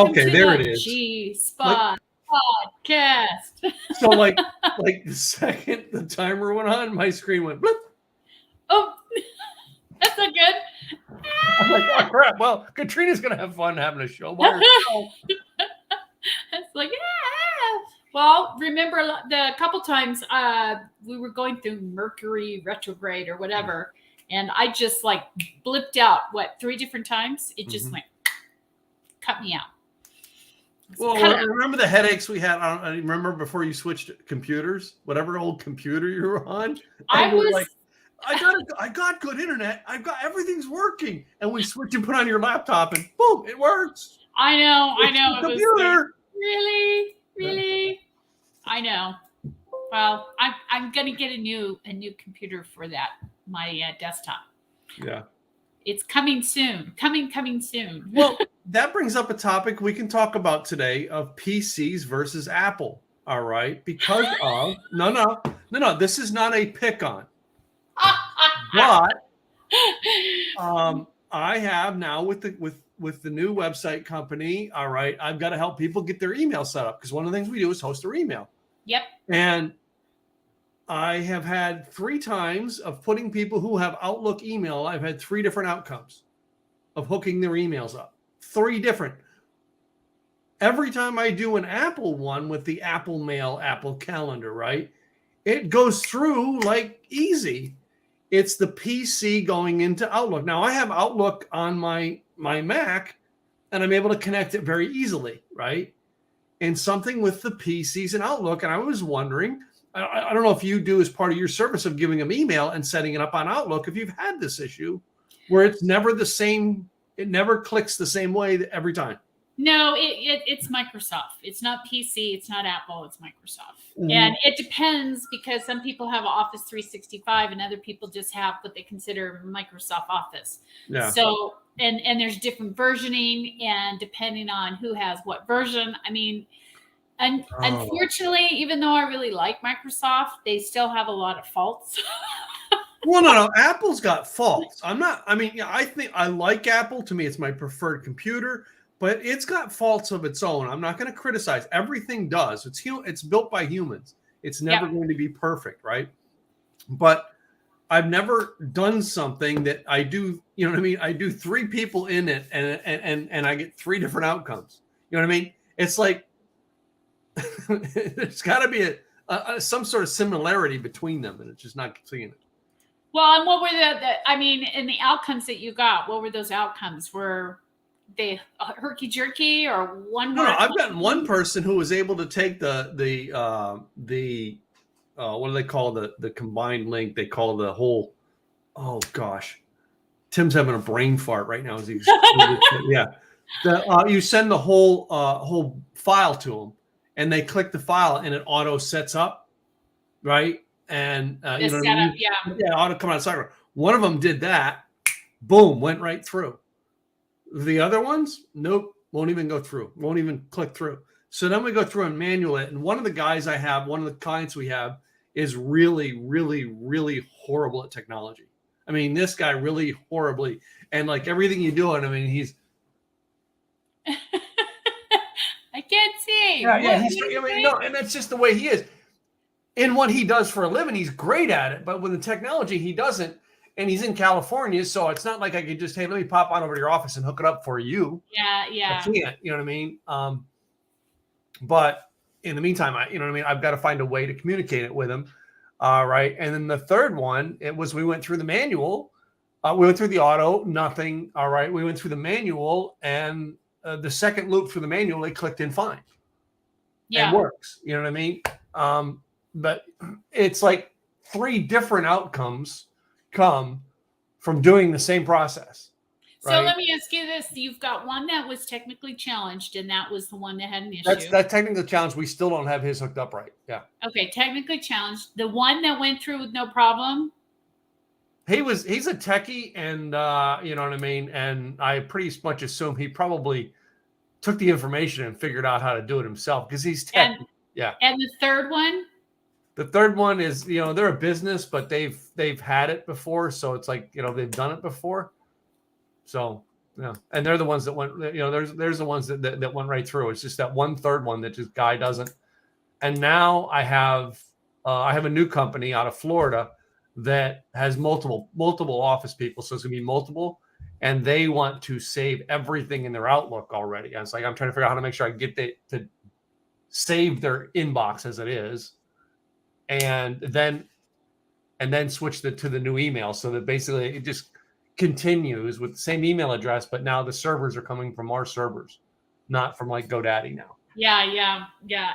Welcome Okay, to there it the is. G Like, Spot Podcast. so like the second the timer went on, my screen went blip. Oh, that's not good. I'm like, oh crap. Well, Katrina's gonna have fun having a show by herself. It's like, yeah. Well, remember the couple times we were going through Mercury retrograde or whatever, and I just like blipped out, 3 different times? It just went, cut me out. Well, remember the headaches we had? I remember before you switched computers, whatever old computer you were on. And you're like, I got good internet. Everything's working. And we switch and put on your laptop, and boom, it works. I know. It's the computer. Like, really? I know. Well, I'm gonna get a new computer for that, my desktop. Yeah. It's coming soon. Coming soon. Well, that brings up a topic we can talk about today of PCs versus Apple. All right, because of no. This is not a pick on, but I have now with the new website company. All right, I've got to help people get their email set up because one of the things we do is host their email. Yep. And I have had 3 times of putting people who have Outlook email. I've had 3 different outcomes of hooking their emails up. 3 different. Every time I do an Apple one with the Apple Mail, Apple Calendar, right? It goes through like easy. It's the PC going into Outlook. Now I have Outlook on my Mac and I'm able to connect it very easily, right? And something with the PCs and Outlook. And I was wondering, I don't know if you do as part of your service of giving them email and setting it up on Outlook, if you've had this issue where it's never the same, it never clicks the same way every time. No, it's Microsoft. It's not PC. It's not Apple. It's Microsoft. And it depends because some people have Office 365 and other people just have what they consider Microsoft Office. Yeah. So, and there's different versioning and depending on who has what version. I mean, unfortunately, even though I really like Microsoft, they still have a lot of faults. Well, no. Apple's got faults. I think I like Apple. To me, it's my preferred computer, but it's got faults of its own. I'm not going to criticize. Everything does. It's built by humans. It's never going to be perfect, right? But I've never done something that I do. You know what I mean? I do 3 people in it, and I get 3 different outcomes. You know what I mean? It's like there's got to be some sort of similarity between them, and it's just not seeing it. Well, and what were in the outcomes that you got, what were those outcomes? Were they herky-jerky or one? No, I've gotten one person who was able to take the what do they call the combined link? They call the whole, oh gosh. Tim's having a brain fart right now. Yeah. You send the whole file to them and they click the file and it auto sets up, right? And auto come out of one of them did that, boom, went right through. The other ones, nope, won't even go through, won't even click through. So then we go through and manual it. And one of the guys I have, one of the clients we have, is really, really, really horrible at technology. I mean, this guy really horribly, and like everything you do, and I mean, he's. I can't see. Yeah, and that's just the way he is. In what he does for a living, he's great at it, but with the technology, he doesn't. And he's in California, so it's not like I could just, hey, let me pop on over to your office and hook it up for you. Yeah. I can't, you know what I mean? But in the meantime, I've got to find a way to communicate it with him. Right. And then the third one, we went through the manual. We went through the auto, nothing. All right. We went through the manual, and the second loop through the manual, it clicked in fine. Yeah. It works. You know what I mean? But it's like 3 different outcomes come from doing the same process. So let me ask you this. You've got one that was technically challenged, and that was the one that had an issue. That technical challenge. We still don't have his hooked up right. Yeah. Okay. Technically challenged. The one that went through with no problem. He's a techie, and you know what I mean? And I pretty much assume he probably took the information and figured out how to do it himself because he's techie. Yeah. And the third one? The third one is, they're a business, but they've had it before. So it's like, they've done it before. So Yeah, and they're the ones that went. There's the ones that went right through. It's just that 1/3 one that just guy doesn't. And now I have a new company out of Florida that has multiple office people, so it's gonna be multiple, and they want to save everything in their Outlook already. And it's like I'm trying to figure out how to make sure I get to save their inbox as it is, and then switch to the new email, so that basically it just continues with the same email address, but now the servers are coming from our servers, not from like GoDaddy now. Yeah.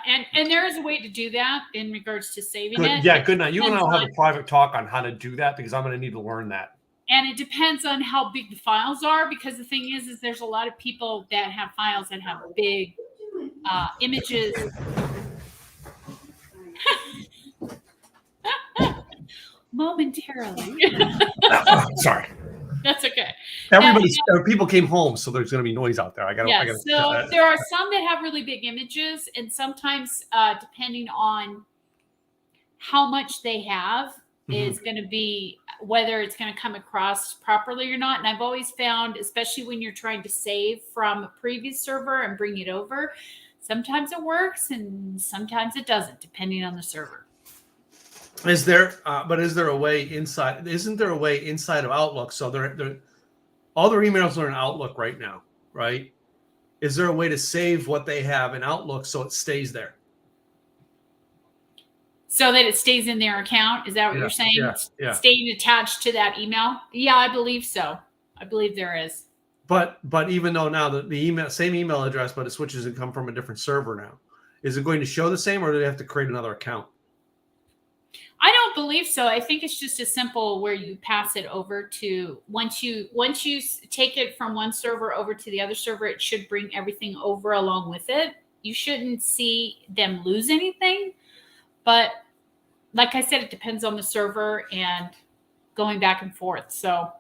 And there is a way to do that in regards to saving Good. it. Yeah, good night. You and I will have a private talk on how to do that, because I'm going to need to learn that. And it depends on how big the files are, because the thing is there's a lot of people that have files that have big images. Momentarily. Sorry. That's okay. People came home, so there's going to be noise out there. So there are some that have really big images, and sometimes depending on how much they have is going to be whether it's going to come across properly or not. And I've always found, especially when you're trying to save from a previous server and bring it over, sometimes it works and sometimes it doesn't, depending on the server. Is there a way inside? Isn't there a way inside of Outlook? So all their emails are in Outlook right now, right? Is there a way to save what they have in Outlook so it stays there? So that it stays in their account? Is that what you're saying? Yeah. Staying attached to that email? Yeah, I believe so. I believe there is. But even though now the same email address, but it switches and come from a different server now, is it going to show the same, or do they have to create another account? I don't believe so. I think it's just as simple where you pass it over to once you take it from one server over to the other server, it should bring everything over along with it. You shouldn't see them lose anything, but like I said, it depends on the server and going back and forth. So,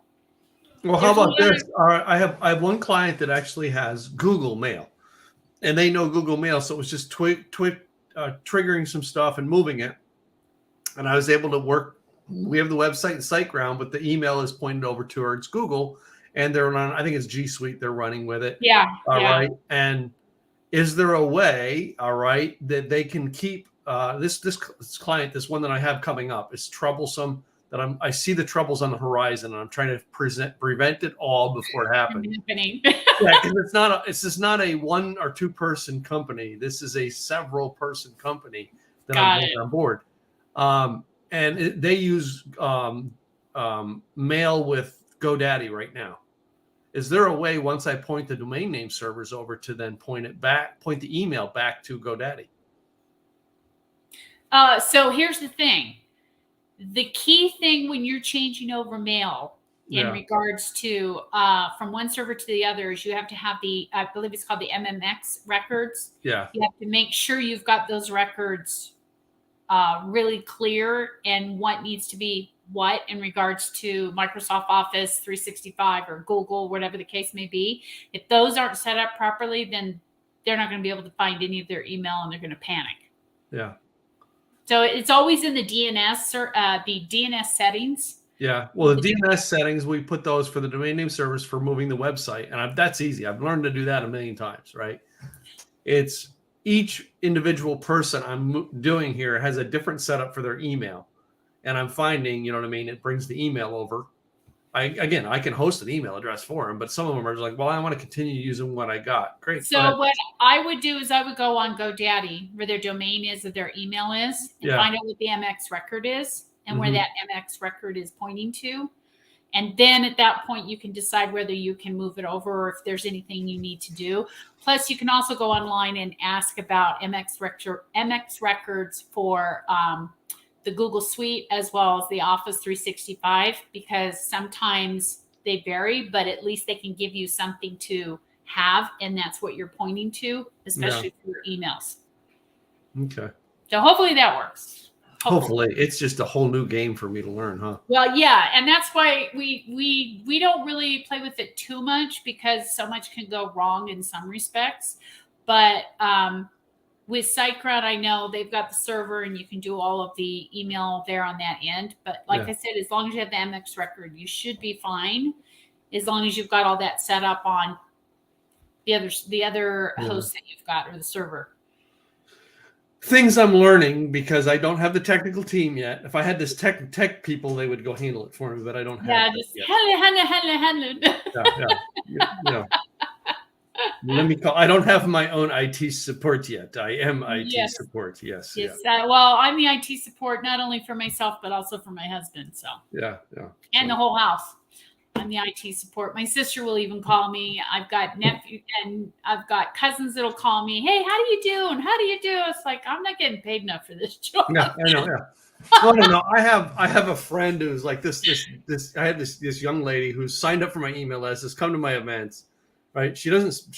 well, how about this? I have one client that actually has Google Mail, and they know Google Mail, so it was just triggering some stuff and moving it. And I was able to work. We have the website and SiteGround, but the email is pointed over towards Google, and they're on. I think it's G Suite. They're running with it. Yeah. All right. And is there a way? All right, that they can keep this client, this one that I have coming up, is troublesome. That I see the troubles on the horizon, and I'm trying to prevent it all before it happens. Yeah, because it's just not a 1 or 2 person company. This is a several person company that I'm bringing on board. And they use mail with GoDaddy right now. Is there a way, once I point the domain name servers over, to then point the email back to GoDaddy? So here's the thing. The key thing when you're changing over mail in regards to from one server to the other is you have to have I believe it's called the MMX records. Yeah. You have to make sure you've got those records really clear and what needs to be what in regards to Microsoft Office 365 or Google, whatever the case may be. If those aren't set up properly, then they're not going to be able to find any of their email and they're going to panic. Yeah. So it's always in the DNS settings. Yeah. Well, the DNS settings, we put those for the domain name servers for moving the website. And that's easy. I've learned to do that a million times, right? It's each individual person I'm doing here has a different setup for their email. And I'm finding, you know what I mean? It brings the email over. I can host an email address for them, but some of them are just like, well, I want to continue using what I got. Great. So what I would do is I would go on GoDaddy where their domain is or their email is and find out what the MX record is and where that MX record is pointing to. And then at that point, you can decide whether you can move it over or if there's anything you need to do. Plus, you can also go online and ask about MX records for the Google Suite as well as the Office 365, because sometimes they vary, but at least they can give you something to have, and that's what you're pointing to, especially for your emails. Okay. So hopefully that works. Hopefully. It's just a whole new game for me to learn, huh? Well, yeah, and that's why we don't really play with it too much because so much can go wrong in some respects. But with SiteGround, I know they've got the server and you can do all of the email there on that end. But like I said, as long as you have the MX record, you should be fine. as long as you've got all that set up on the other host that you've got, or the server. Things I'm learning because I don't have the technical team yet. If I had this tech people, they would go handle it for me, but I don't have. Yeah, just hello. Yeah. Let me call. I don't have my own IT support yet. I am IT support. Yes. Yes. Well, I'm the IT support not only for myself but also for my husband. So. Yeah. And the whole house. I'm the IT support. My sister will even call me. I've got nephew and I've got cousins that'll call me. Hey, how do you do? And how do you do? It's like, I'm not getting paid enough for this job. Yeah, I know. Yeah. No. I have a friend who's like this. I had this young lady who's signed up for my email list. Has come to my events. Right. She doesn't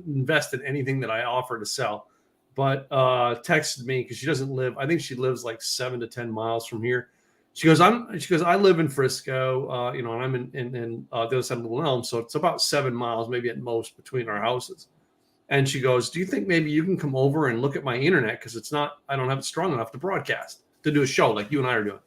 invest in anything that I offer to sell, but texted me because she doesn't live. I think she lives like 7 to 10 miles from here. She goes, I live in Frisco, and I'm in the other side of Little Elm. So it's about 7 miles, maybe at most, between our houses. And she goes, do you think maybe you can come over and look at my internet? Because I don't have it strong enough to broadcast, to do a show like you and I are doing.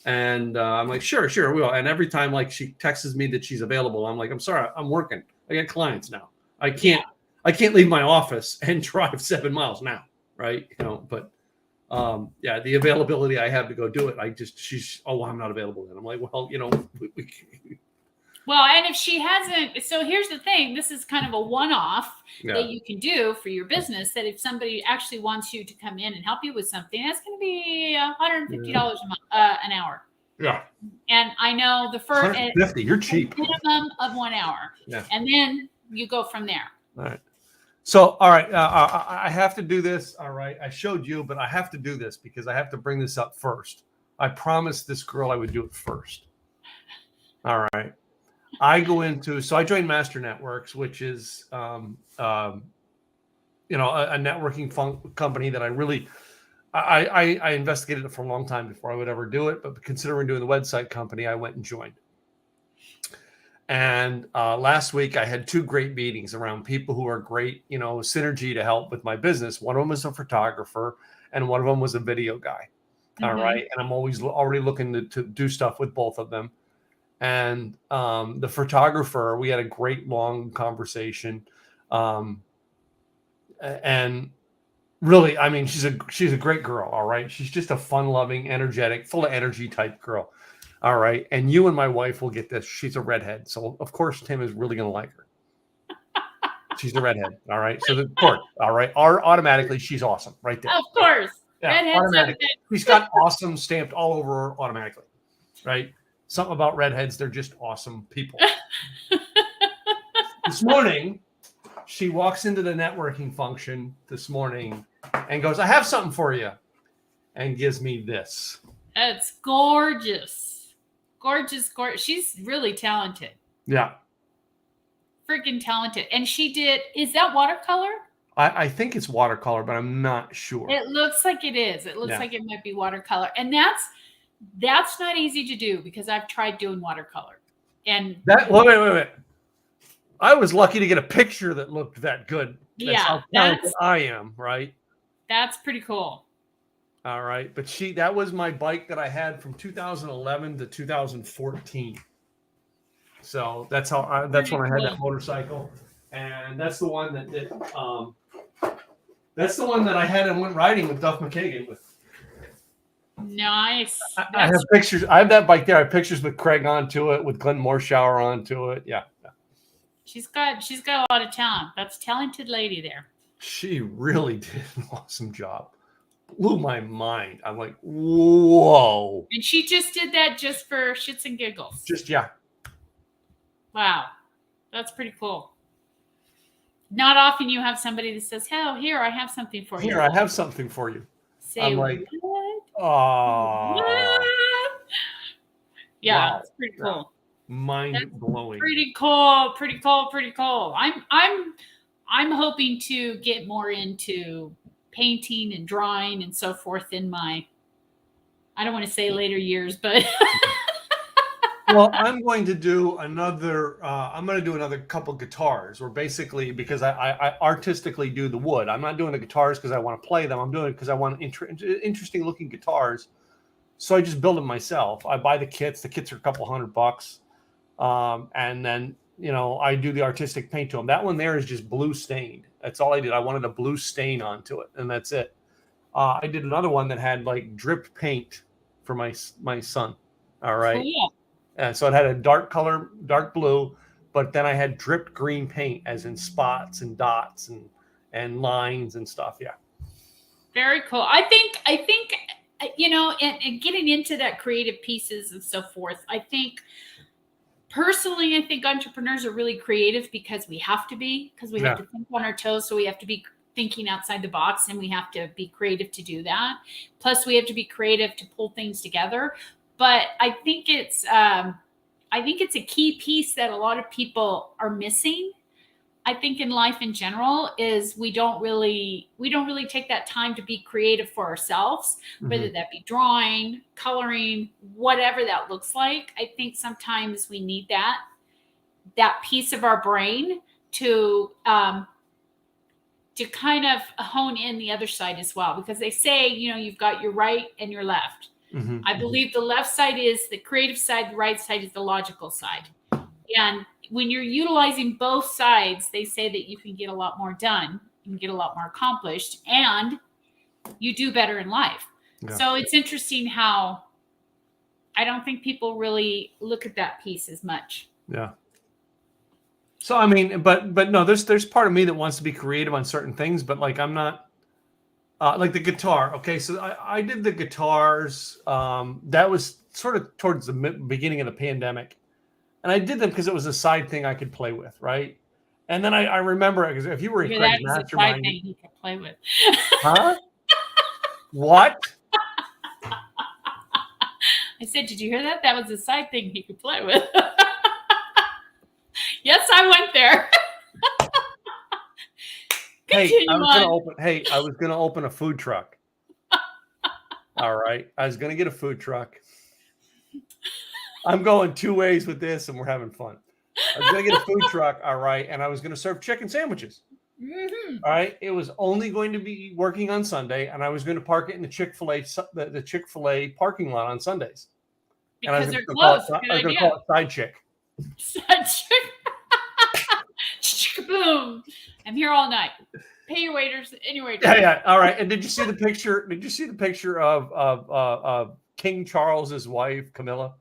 And I'm like, sure, we will. And every time like she texts me that she's available, I'm like, I'm sorry, I'm working. I got clients now. I can't leave my office and drive 7 miles now. Right. But the availability I have to go do it. I'm not available then. I'm like, well, Well, and if she hasn't, so here's the thing, this is kind of a one-off that you can do for your business, that if somebody actually wants you to come in and help you with something, that's going to be $150 an hour. Yeah. And I know the first 150, you're cheap. Minimum of 1 hour. Yeah. And then you go from there. All right. So, all right, I have to do this. All right. I showed you, but I have to do this because I have to bring this up first. I promised this girl I would do it first. All right. I joined Master Networks, which is, a networking company that I investigated it for a long time before I would ever do it. But considering doing the website company, I went and joined. And last week I had 2 great meetings around people who are great, synergy to help with my business. One of them is a photographer and one of them was a video guy. Mm-hmm. All right. And I'm already looking to do stuff with both of them. And the photographer, we had a great long conversation. And really, I mean, she's a great girl. All right. She's just a fun loving, energetic, full of energy type girl. All right. And you and my wife will get this. She's a redhead. So, of course, Tim is really going to like her. She's a redhead. All right. So, of course. All right. Automatically, she's awesome right there. Of course. Yeah, automatically. She's got awesome stamped all over her automatically. Right. Something about redheads. They're just awesome people. This morning, she walks into the networking function this morning and goes, I have something for you. And gives me this. It's gorgeous. Gorgeous. She's really talented. Yeah. Freaking talented. And is that watercolor? I think it's watercolor, but I'm not sure. It looks like it is. It looks like it might be watercolor. And that's not easy to do because I've tried doing watercolor. And wait. I was lucky to get a picture that looked that good. That's how talented I am, right? That's pretty cool. All right. But that was my bike that I had from 2011 to 2014. So that's when I had that motorcycle. And that's the one that's the one that I had and went riding with Duff McKagan with. Nice. I have pictures. I have that bike there. I have pictures with Craig onto it, with Glenn Morshower onto it. Yeah. She's got a lot of talent. That's a talented lady there. She really did an awesome job. Blew my mind. I'm like, whoa. And she just did that just for shits and giggles. Wow. That's pretty cool. Not often you have somebody that says, "Oh, here, I have something for you." Here, I have something for you. Say, I'm like, what? Oh. Yeah, wow. It's pretty cool. Mind blowing. Pretty cool. I'm hoping to get more into painting and drawing and so forth in my, I don't want to say later years, but well, I'm going to do another couple guitars, or basically because I artistically do the wood. I'm not doing the guitars because I want to play them. I'm doing it because I want interesting looking guitars. So I just build them myself. I buy the kits. The kits are a couple $100. And then, I do the artistic paint to them. That one there is just blue stained. That's all I did. I wanted a blue stain onto it, and that's it. I did another one that had like dripped paint for my son. All right. Cool. And so it had a dark color, dark blue, but then I had dripped green paint, as in spots and dots and lines and stuff. Yeah. Very cool. I think, and getting into that creative pieces and so forth, I think personally, I think entrepreneurs are really creative because we have to be, because we have to think on our toes. So we have to be thinking outside the box, and we have to be creative to do that. Plus we have to be creative to pull things together. But I think it's a key piece that a lot of people are missing. I think in life in general is we don't really take that time to be creative for ourselves, whether that be drawing, coloring, whatever that looks like. I think sometimes we need that piece of our brain to kind of hone in the other side as well, because they say, you've got your right and your left. I believe the left side is the creative side, the right side is the logical side. And when you're utilizing both sides, they say that you can get a lot more done, you can get a lot more accomplished, and you do better in life. Yeah. So it's interesting how I don't think people really look at that piece as much. Yeah. So, I mean, but no, there's part of me that wants to be creative on certain things, but like, I'm not like the guitar. Okay. So I did the guitars. That was sort of towards the beginning of the pandemic. And I did them because it was a side thing I could play with, right? And then I remember, because if you were in Craig's mastermind, side thing you could play with. Huh? What? I said, did you hear that? That was a side thing he could play with. Yes, I went there. Hey, I was gonna open a food truck. All right, I was gonna get a food truck. I'm going two ways with this, and we're having fun. I was going to get a food truck, all right, and I was going to serve chicken sandwiches. All right, it was only going to be working on Sunday, and I was going to park it in the Chick-fil-A the Chick-fil-A parking lot on Sundays. Because they're close. I was going to call it Side Chick. Side Chick. Boom! I'm here all night. Pay your waiters anyway. Yeah. All right. And did you see the picture? Did you see the picture of King Charles's wife, Camilla?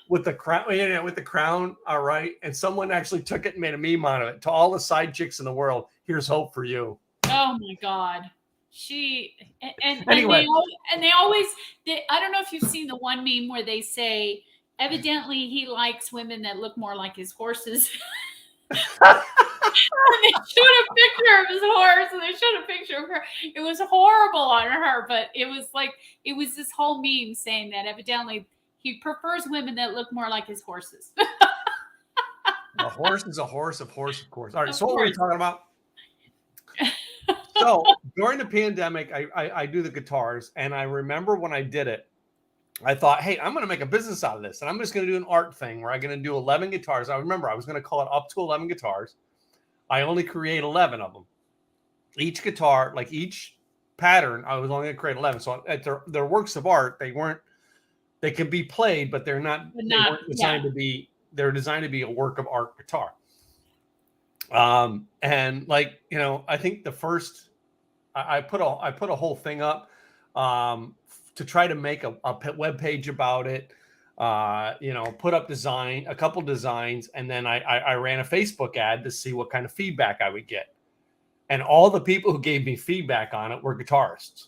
With the crown, all right. And someone actually took it and made a meme out of it. To all the side chicks in the world, here's hope for you. Oh my God. Anyway. And they always, I don't know if you've seen the one meme where they say, evidently he likes women that look more like his horses. And they showed a picture of his horse, and they showed a picture of her. It was horrible on her, but it was this whole meme saying that evidently he prefers women that look more like his horses. A horse is a horse, of course. All right. So what were we talking about? So during the pandemic, I do the guitars, and I remember when I did it, I thought, hey, I'm going to make a business out of this, and I'm just going to do an art thing where I'm going to do 11 guitars. I remember I was going to call it up to 11 guitars. I only create 11 of them. Each guitar, like each pattern, I was only going to create 11. So at their works of art, they can be played, but they weren't designed to be. They're designed to be a work of art guitar. And like, I think the first, I put a whole thing up, to try to make a web page about it, put up a couple designs. And then I ran a Facebook ad to see what kind of feedback I would get. And all the people who gave me feedback on it were guitarists.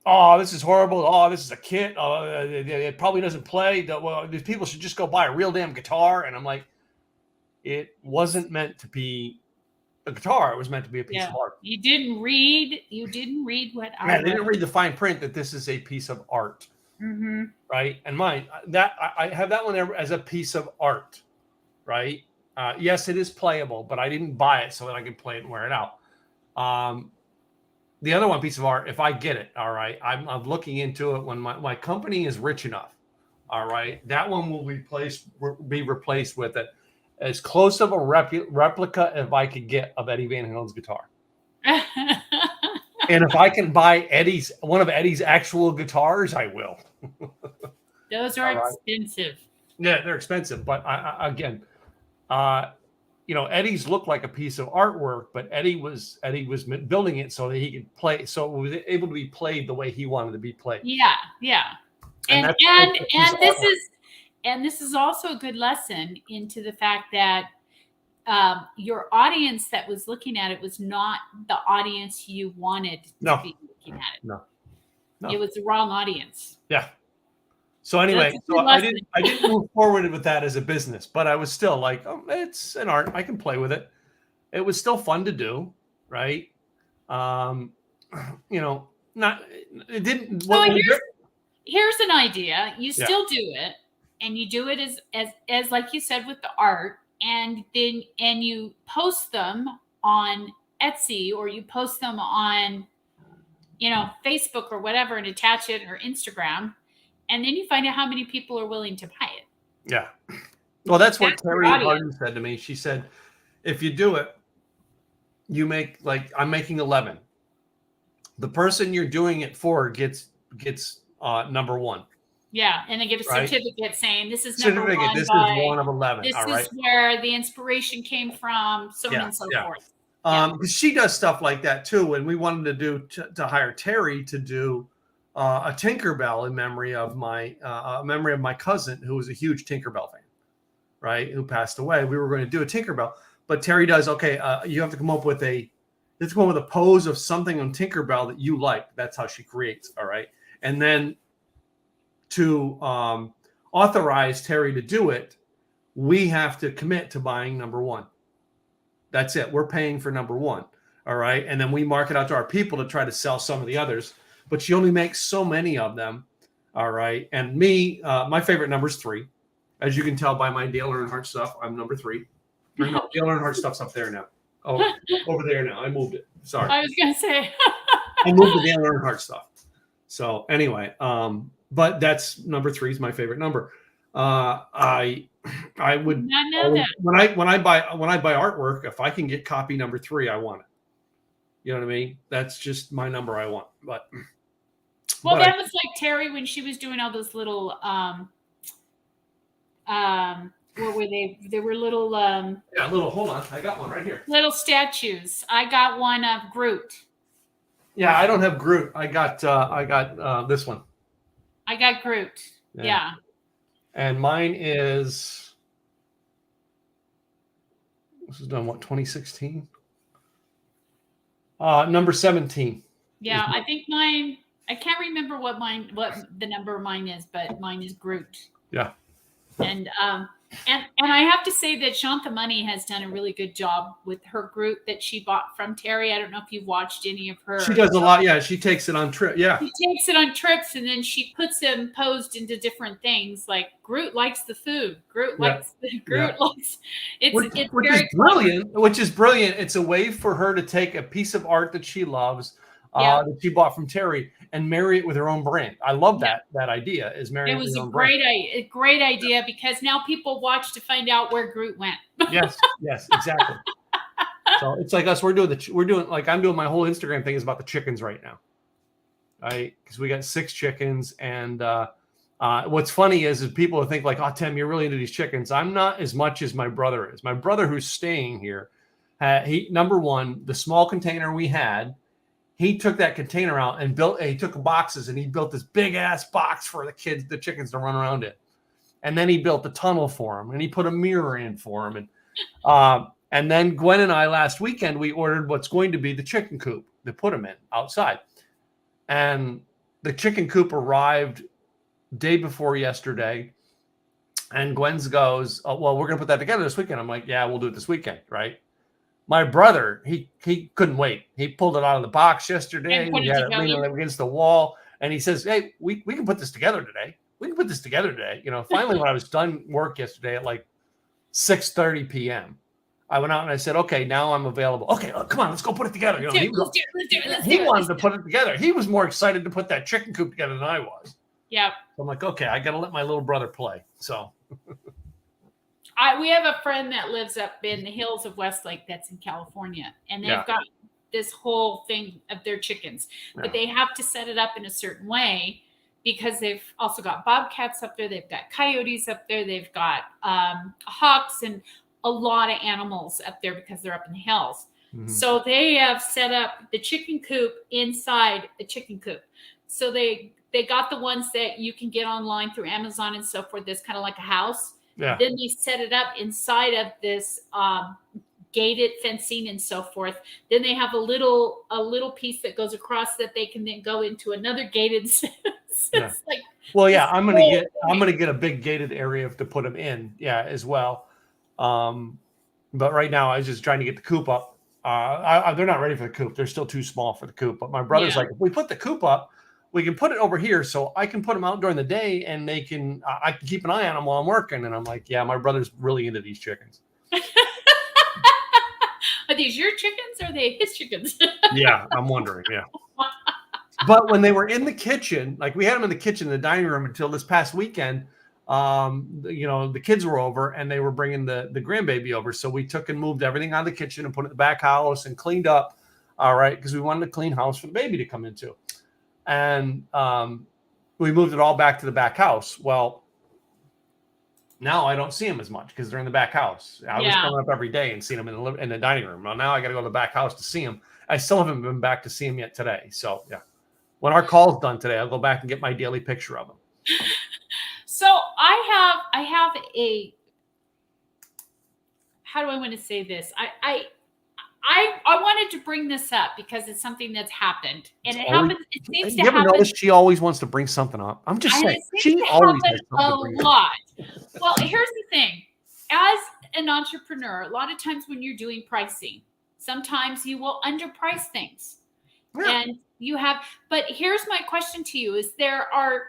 Oh, this is horrible. Oh, this is a kit. Oh, it probably doesn't play. Well, these people should just go buy a real damn guitar. And I'm like, it wasn't meant to be a guitar. It was meant to be a piece of art. You didn't read what I read. They didn't read the fine print that this is a piece of art. Mm-hmm. Right? And mine, I have that one there as a piece of art. Right? Yes, it is playable, but I didn't buy it so that I could play it and wear it out. The other one piece of art, if I get it, all right, I'm looking into it when my company is rich enough. All right, that one will be replaced with it. As close of a replica as I could get of Eddie Van Halen's guitar. And if I can buy one of Eddie's actual guitars, I will. Those are expensive. Yeah, they're expensive, but again, uh, Eddie's looked like a piece of artwork, but Eddie was building it so that he could play, so it was able to be played the way he wanted to be played. Yeah, yeah. And And that's and a piece and of this artwork. is also a good lesson into the fact that your audience that was looking at it was not the audience you wanted to No, be looking at it. no, It no. was the wrong audience. Yeah. So So anyway, that's a so good lesson. I didn't move forward with that as a business, but I was still like, oh, it's an art. I can play with it. It was still fun to do, right? Um, not it didn't. So here's an idea. You Yeah, still do it, and you do it as like you said with the art, and you post them on Etsy, or you post them on Facebook or whatever, and attach it, or Instagram, and then you find out how many people are willing to buy it. yeah. Well, that's what That's your Terry audience. Harden said to me. She said, if you do it, you make, like, I'm making 11. The person you're doing it for gets number one. Yeah, and they give a Right? certificate saying this is number Certificate. one This is by one of 11. this All right. is where the inspiration came from, so on Yeah, and so yeah. forth. Yeah. Because she does stuff like that too, and we wanted to hire Terry to do a Tinkerbell in memory of my cousin, who was a huge Tinkerbell fan, right? Who passed away. We were going to do a Tinkerbell, but Terry does. Okay, you have to come up with a pose of something on Tinkerbell that you like. That's how she creates. All right, and then to authorize Terry to do it, we have to commit to buying number one. That's it. We're paying for number one. All right. And then we market out to our people to try to sell some of the others. But she only makes so many of them. All right. And me, my favorite number is 3. As you can tell by my Dale Earnhardt stuff, I'm number 3. Or no, Dale Earnhardt stuff's up there now. Oh, over there now. I moved it. Sorry. I was gonna say. I moved the Dale Earnhardt stuff. So anyway, but that's number 3 is my favorite number. I would Not know that. when I buy artwork, if I can get copy number 3, I want it. You know what I mean? That's just my number I want. But Well, that was like Terry when she was doing all those little what were they? They were little yeah, little. Hold on, I got one right here. little statues. I got one of Groot. Yeah, I don't have Groot. I got this one. I got Groot. Yeah. And mine is, this is done, what, 2016? Number 17. Yeah, I think mine, I can't remember what the number of mine is, but mine is Groot. Yeah. And I have to say that Shanta Money has done a really good job with her Groot that she bought from Terry. I don't know if you've watched any of her. She does a lot. Yeah, she takes it on trip. Yeah. She takes it on trips, and then she puts him posed into different things. Like Groot likes the food. Groot likes it's which very is brilliant. Which is brilliant. It's a way for her to take a piece of art that she loves, that she bought from Terry, and marry it with her own brand. I love that idea. Is marrying. It was a great idea because now people watch to find out where Groot went. Yes, exactly. So it's like us. We're doing like, I'm doing my whole Instagram thing is about the chickens right now, right? Because we got 6 chickens, and what's funny is people think like, oh, Tim, you're really into these chickens. I'm not as much as my brother is. My brother, who's staying here, he, number one, the small container we had, he took that container out and he took boxes and he built this big ass box for the chickens to run around in. And then he built a tunnel for them, and he put a mirror in for them. And then Gwen and I last weekend, we ordered what's going to be the chicken coop to put them in outside. And the chicken coop arrived day before yesterday. And Gwen's goes, oh, well, we're going to put that together this weekend. I'm like, yeah, we'll do it this weekend, right? My brother, he couldn't wait. He pulled it out of the box yesterday. We had it leaning against the wall. And he says, hey, we can put this together today. We can put this together today. Finally, when I was done work yesterday at like 6:30 p.m., I went out and I said, okay, now I'm available. Okay, come on, let's go put it together. Let's do it. He wanted to put it together. He was more excited to put that chicken coop together than I was. Yeah. So I'm like, okay, I got to let my little brother play. So we have a friend that lives up in the hills of Westlake that's in California, and they've got this whole thing of their chickens, but they have to set it up in a certain way because they've also got bobcats up there. They've got coyotes up there. They've got hawks and a lot of animals up there because they're up in the hills. Mhm. So they have set up the chicken coop inside the chicken coop. So they got the ones that you can get online through Amazon and so forth. That's kind of like a house. Yeah. Then they set it up inside of this gated fencing and so forth. Then they have a little piece that goes across that they can then go into another gated. Yeah. It's like, Well, yeah, this I'm whole gonna thing. get a big gated area to put them in, yeah, as well. But right now I was just trying to get the coop up. They're not ready for the coop. They're still too small for the coop. But my brother's Yeah. like, if we put the coop up, we can put it over here so I can put them out during the day and they can I can keep an eye on them while I'm working. And I'm like, yeah, my brother's really into these chickens. Are these your chickens or are they his chickens? Yeah, I'm wondering. Yeah. But when they were in the kitchen, like we had them in the kitchen, in the dining room until this past weekend, the kids were over and they were bringing the grandbaby over. So we took and moved everything out of the kitchen and put it in the back house and cleaned up. All right. Because we wanted a clean house for the baby to come into. And we moved it all back to the back house. Well, now I don't see them as much because they're in the back house. I was coming up every day and seeing them in the dining room. Well, now I got to go to the back house to see them. I still haven't been back to see them yet today. So, yeah. When our call's done today, I'll go back and get my daily picture of them. So I have a, how do I want to say this? I wanted to bring this up because it's something that's happened, and it seems to You ever happen. notice she always wants to bring something up? I'm just saying, she always has something to bring up. A lot. Well, here's the thing: as an entrepreneur, a lot of times when you're doing pricing, sometimes you will underprice things, and you have. But here's my question to you: is there are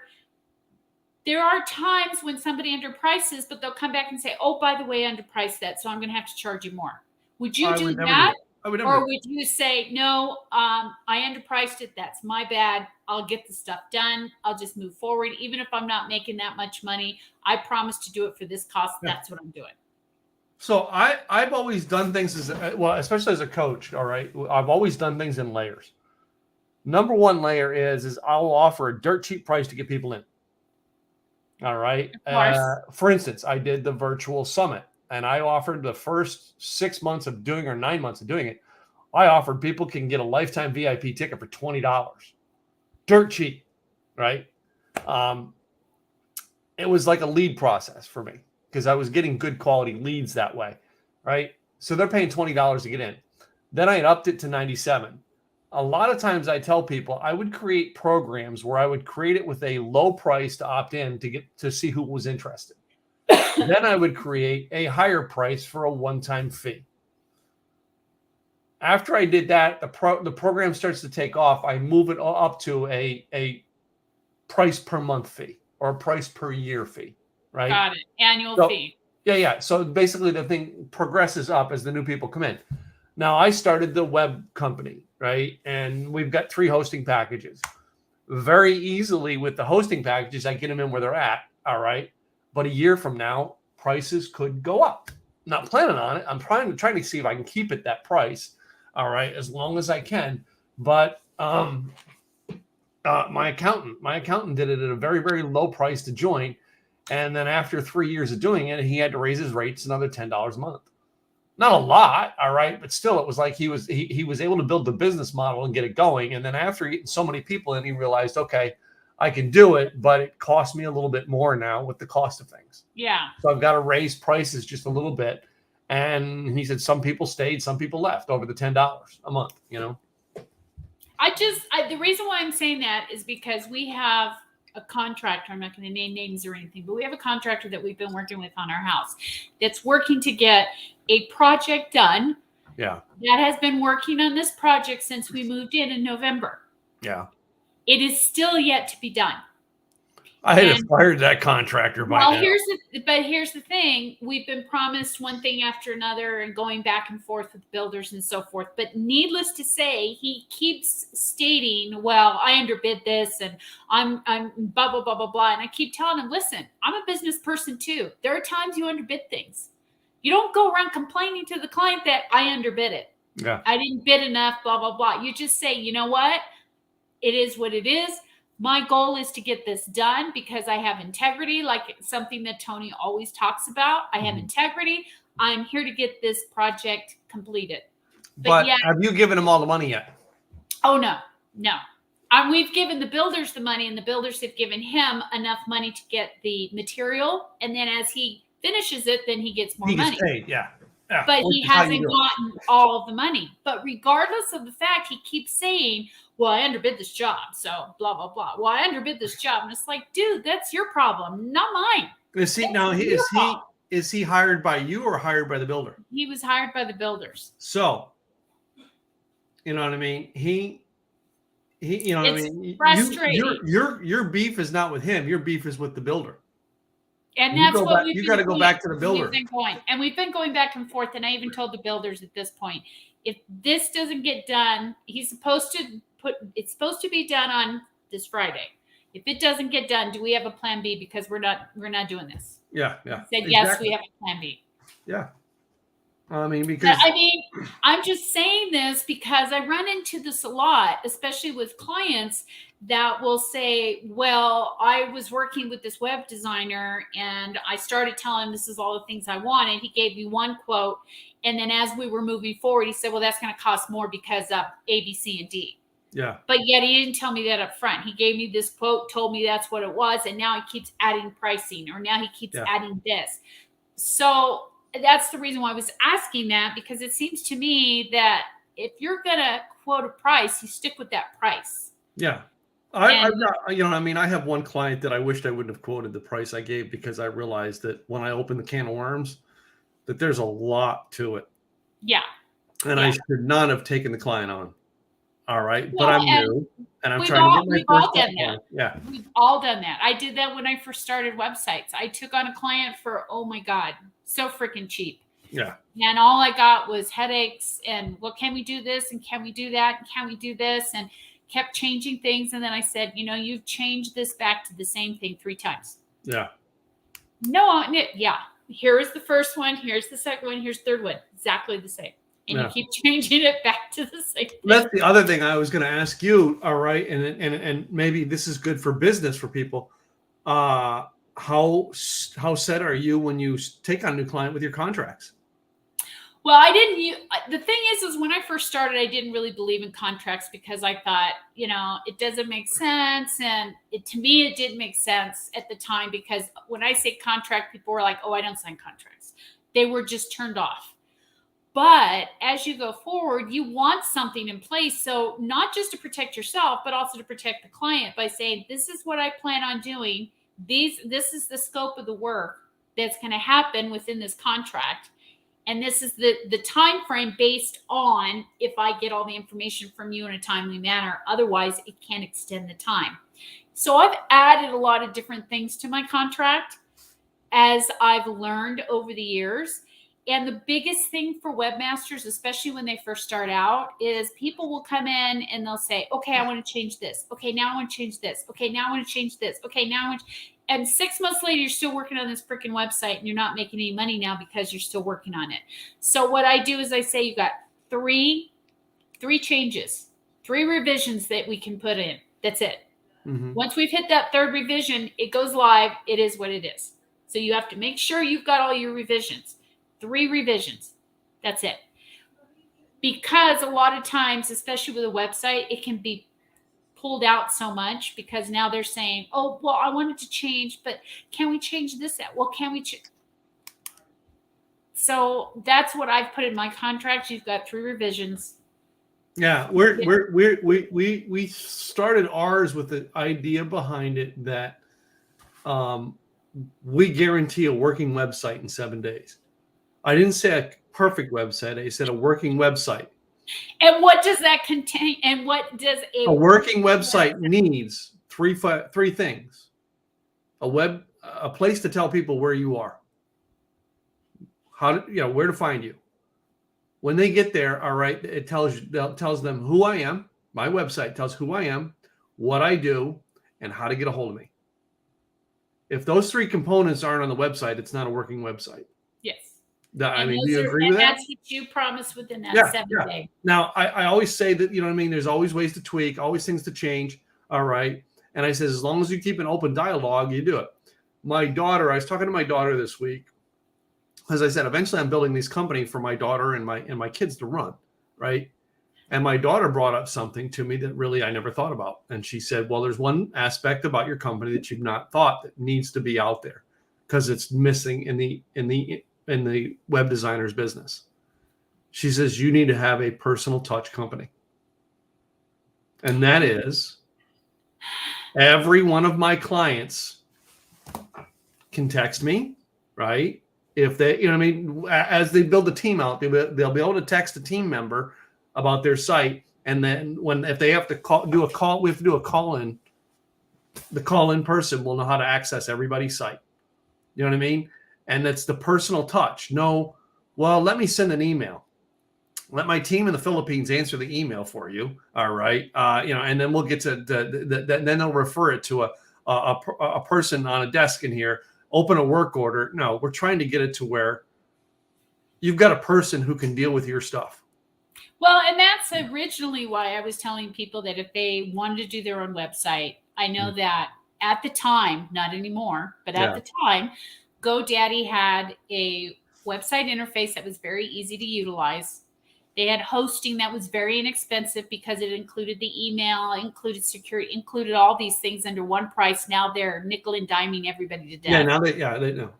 times when somebody underprices, but they'll come back and say, "Oh, by the way, I underpriced that, so I'm going to have to charge you more." Would you do that? Or would you say, no, I underpriced it. That's my bad. I'll get the stuff done. I'll just move forward. Even if I'm not making that much money, I promise to do it for this cost. Yeah. That's what I'm doing. So I've always done things especially as a coach. All right. I've always done things in layers. Number one layer is I'll offer a dirt cheap price to get people in. All right. For instance, I did the virtual summit. And I offered the first 6 months of doing or 9 months of doing it. I offered people can get a lifetime VIP ticket for $20. Dirt cheap, right? It was like a lead process for me because I was getting good quality leads that way, right? So they're paying $20 to get in. Then I had upped it to $97. A lot of times I tell people I would create programs where I would create it with a low price to opt in to get to see who was interested. Then I would create a higher price for a one-time fee. After I did that, the program starts to take off. I move it up to a price per month fee or a price per year fee, right? Got it. Annual fee. Yeah. So basically the thing progresses up as the new people come in. Now I started the web company, right? And we've got 3 hosting packages. Very easily with the hosting packages, I get them in where they're at, all right? But a year from now, prices could go up. I'm not planning on it. I'm trying to see if I can keep it that price, all right, as long as I can. But my accountant did it at a very, very low price to join. And then after 3 years of doing it, he had to raise his rates another $10 a month. Not a lot, all right, but still it was like he was able to build the business model and get it going. And then after getting so many people in, he realized, okay, I can do it, but it costs me a little bit more now with the cost of things. Yeah. So I've got to raise prices just a little bit. And he said some people stayed, some people left over the $10 a month, the reason why I'm saying that is because we have a contractor. I'm not going to name names or anything, but we have a contractor that we've been working with on our house that's working to get a project done. Yeah. That has been working on this project since we moved in November. Yeah. It is still yet to be done. I had fired that contractor by now. Here's the thing. We've been promised one thing after another and going back and forth with builders and so forth. But needless to say, he keeps stating, well, I underbid this and I'm blah, blah, blah, blah, blah. And I keep telling him, listen, I'm a business person too. There are times you underbid things. You don't go around complaining to the client that I underbid it. Yeah. I didn't bid enough, blah, blah, blah. You just say, you know what? It is what it is. My goal is to get this done because I have integrity, like something that Tony always talks about. I have integrity. I'm here to get this project completed. But yeah, have you given them all the money yet? oh no. We've given the builders the money, and the builders have given him enough money to get the material. And then as he finishes it, then he gets more money. He gets paid, yeah. But he hasn't gotten all of the money. But regardless of the fact, he keeps saying, well, I underbid this job, so blah, blah, blah. Well, I underbid this job. And it's like, dude, that's your problem, not mine. Is he hired by you or hired by the builder? He was hired by the builders. So, you know what I mean? You know what I mean? Frustrating. Your beef is not with him. Your beef is with the builder. And that's what you got to go back to the builder. We've been going back and forth. And I even told the builders at this point, if this doesn't get done, it's supposed to be done on this Friday. If it doesn't get done, do we have a plan B? Because we're not doing this. Yeah. He said, yes, we have a plan B. Yeah. Because I'm just saying this because I run into this a lot, especially with clients that will say, well, I was working with this web designer and I started telling him this is all the things I want. And he gave me one quote. And then as we were moving forward, he said, well, that's going to cost more because of A, B, C, and D. Yeah. But yet he didn't tell me that up front. He gave me this quote, told me that's what it was. And now he keeps adding pricing, or now he keeps adding this. So that's the reason why I was asking that, because it seems to me that if you're going to quote a price, you stick with that price. Yeah. I've got, I have one client that I wished I wouldn't have quoted the price I gave, because I realized that when I opened the can of worms, that there's a lot to it. Yeah. And I should not have taken the client on. All right. Well, but I'm new and I'm trying to get my first one. Yeah. We've all done that. I did that when I first started websites. I took on a client for, oh my God, so freaking cheap. Yeah. And all I got was headaches and, well, can we do this? And can we do that? And can we do this? And kept changing things. And then I said, you've changed this back to the same thing 3 times. Yeah. No, yeah. Here's the first one. Here's the second one. Here's the third one. Exactly the same. And you keep changing it back to the same thing. That's the other thing I was going to ask you. All right. And maybe this is good for business for people. How set are you when you take on a new client with your contracts? Well, the thing is when I first started, I didn't really believe in contracts because I thought, it doesn't make sense. And to me, it didn't make sense at the time, because when I say contract, people were like, oh, I don't sign contracts. They were just turned off. But as you go forward, you want something in place. So not just to protect yourself, but also to protect the client by saying, this is what I plan on doing. This is the scope of the work that's going to happen within this contract. And this is the time frame based on if I get all the information from you in a timely manner. Otherwise, it can extend the time. So I've added a lot of different things to my contract as I've learned over the years. And the biggest thing for webmasters, especially when they first start out, is people will come in and they'll say, okay, I want to change this. Okay, now I want to change this. Okay, now I want to change this. Okay, now I want to... And 6 months later, you're still working on this freaking website and you're not making any money now because you're still working on it. So what I do is I say you got three changes, 3 revisions that we can put in. That's it. Mm-hmm. Once we've hit that 3rd revision, it goes live. It is what it is. So you have to make sure you've got all your revisions. 3 revisions. That's it. Because a lot of times, especially with a website, it can be pulled out so much because now they're saying, oh, well, I wanted to change, but can we change this out? Well, can we So that's what I've put in my contract. You've got 3 revisions. Yeah, we started ours with the idea behind it that we guarantee a working website in 7 days. I didn't say a perfect website. I said a working website. And what does that contain? And what does a working website needs? 3 things. A place to tell people where you are. Where to find you. When they get there, all right, it tells them who I am. My website tells who I am, what I do, and how to get a hold of me. If those 3 components aren't on the website, it's not a working website. Yes. Do you agree with that? That's what you promised within that 7 days. Now, I always say that, there's always ways to tweak, always things to change. All right. And I said, as long as you keep an open dialogue, you do it. My daughter, I was talking to my daughter this week. As I said, eventually I'm building this company for my daughter and my kids to run, right? And my daughter brought up something to me that really I never thought about. And she said, well, there's one aspect about your company that you've not thought that needs to be out there because it's missing in the web designer's business. She says, you need to have a personal touch company. And that is every one of my clients can text me, right? If they, you know what I mean, as they build the team out, they'll be able to text a team member about their site. And then if they have to do a call, we have to do a call in. The call in person will know how to access everybody's site. You know what I mean? And that's the personal touch. No, well, let me send an email. Let my team in the Philippines answer the email for you. All right. And then we'll get to then they'll refer it to a person on a desk in here, open a work order. No, we're trying to get it to where you've got a person who can deal with your stuff. Well, and that's originally why I was telling people that if they wanted to do their own website, I know that at the time, not anymore, but at the time, GoDaddy had a website interface that was very easy to utilize. They had hosting that was very inexpensive because it included the email, included security, included all these things under one price. Now they're nickel and diming everybody to death. Yeah, now they know.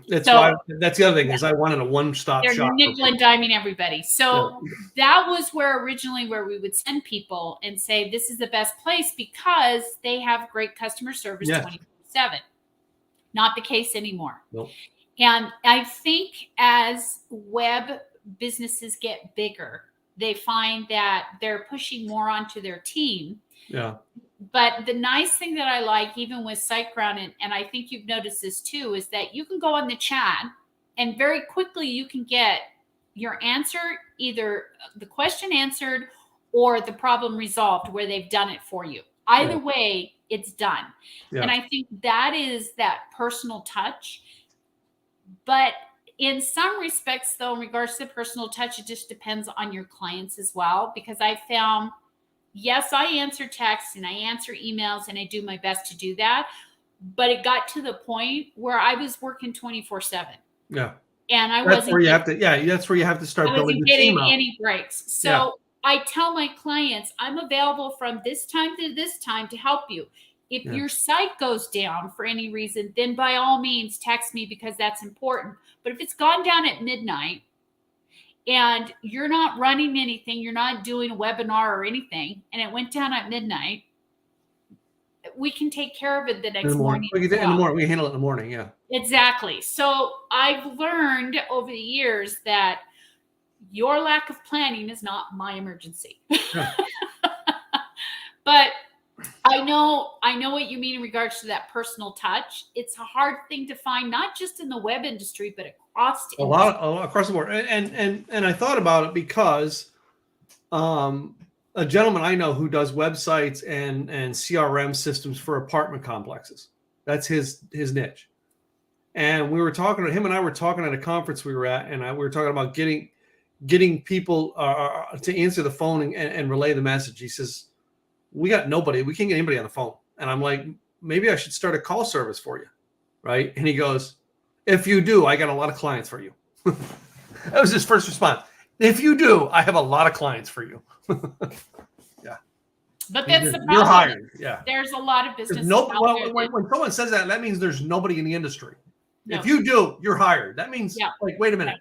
That's the other thing is I wanted a one-stop shop. They're nickel and diming everybody. So that was where originally where we would send people and say, this is the best place because they have great customer service 24/7. Not the case anymore. Nope. And I think as web businesses get bigger, they find that they're pushing more onto their team. Yeah. But the nice thing that I like, even with SiteGround, and I think you've noticed this too, is that you can go on the chat and very quickly you can get your answer, either the question answered or the problem resolved where they've done it for you. Either way, it's done. Yeah. And I think that is that personal touch. But in some respects, though, in regards to personal touch, it just depends on your clients as well, because I found, yes, I answer texts and I answer emails and I do my best to do that. But it got to the point where I was working 24/7. Yeah. And I that's where you have to start building the team out. Any breaks. So I tell my clients, I'm available from this time to this time to help you. If your site goes down for any reason, then by all means text me because that's important. But if it's gone down at midnight and you're not running anything, you're not doing a webinar or anything, and it went down at midnight, we can take care of it the next morning. We can handle it in the morning. Yeah, exactly. So I've learned over the years that your lack of planning is not my emergency. Yeah. But I know what you mean in regards to that personal touch. It's a hard thing to find, not just in the web industry, but across the across the board. And I thought about it because a gentleman I know who does websites and CRM systems for apartment complexes. That's his niche. And we were talking to him, and I were talking at a conference we were at, and we were talking about getting people to answer the phone and relay the message. He says, we got nobody. We can't get anybody on the phone. And I'm like, maybe I should start a call service for you. Right. And he goes, if you do, I got a lot of clients for you. That was his first response. If you do, I have a lot of clients for you. Yeah. But that's the problem. You're hired. Yeah. When someone says that, that means there's nobody in the industry. No. If you do, you're hired. That means like, wait a minute.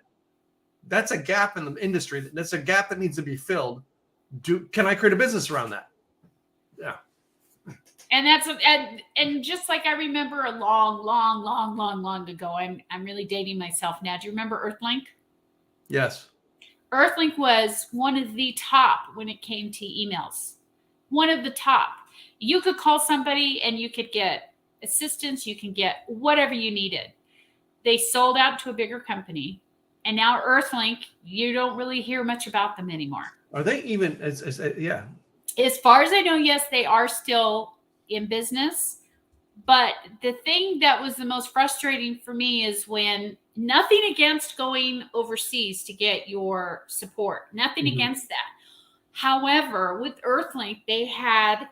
That's a gap in the industry. That's a gap that needs to be filled. Can I create a business around that? Yeah. And that's and just like I remember a long ago, I'm really dating myself now. Do you remember Earthlink? Yes. Earthlink was one of the top when it came to emails. One of the top. You could call somebody and you could get assistance, you can get whatever you needed. They sold out to a bigger company. And now Earthlink, you don't really hear much about them anymore. Are they even yeah. As far as I know, yes, they are still in business. But the thing that was the most frustrating for me is when, nothing against going overseas to get your support, nothing against that. However, with Earthlink, they had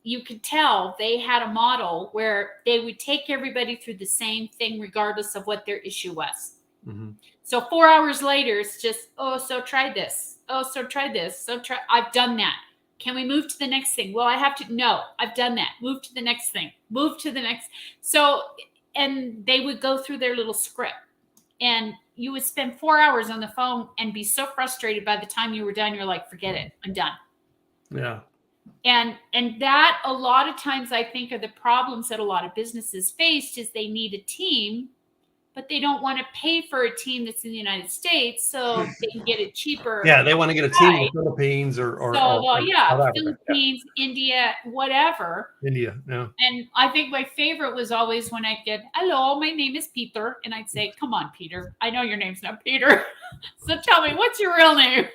you could tell they had a model where they would take everybody through the same thing regardless of what their issue was. Mm-hmm. So 4 hours later, it's just, oh, so try this. Oh, so try this. So try, I've done that. Can we move to the next thing? Well, I have to, no, I've done that. Move to the next thing. Move to the next. So, and they would go through their little script. And you would spend 4 hours on the phone and be so frustrated by the time you were done. You're like, forget it. I'm done. Yeah. And that a lot of times I think are the problems that a lot of businesses faced is they need a team, but they don't want to pay for a team that's in the United States, so they can get it cheaper. Yeah, they want to get a team in the Philippines or Philippines, India, whatever. India, yeah. And I think my favorite was always when I'd get, hello, my name is Peter. And I'd say, come on, Peter. I know your name's not Peter. So tell me, what's your real name?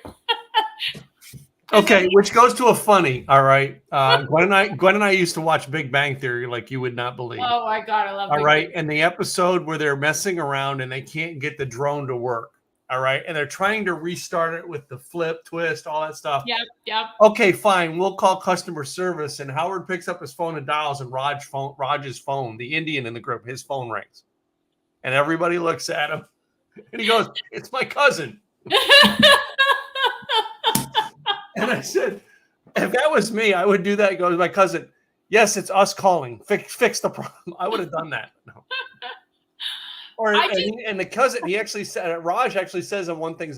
Okay, which goes to a funny, all right. Gwen and I used to watch Big Bang Theory like you would not believe. Oh my God, I love it. All right, and the episode where they're messing around and they can't get the drone to work, all right, and they're trying to restart it with the flip, twist, all that stuff. Yep. Okay, fine, we'll call customer service, and Howard picks up his phone and dials, and Raj's phone, the Indian in the group, his phone rings. And everybody looks at him, and he goes, it's my cousin. And I said, if that was me, I would do that. He goes, my cousin, yes, it's us calling. Fix the problem. I would have done that. No. And the cousin, he actually said, Raj actually says on one thing,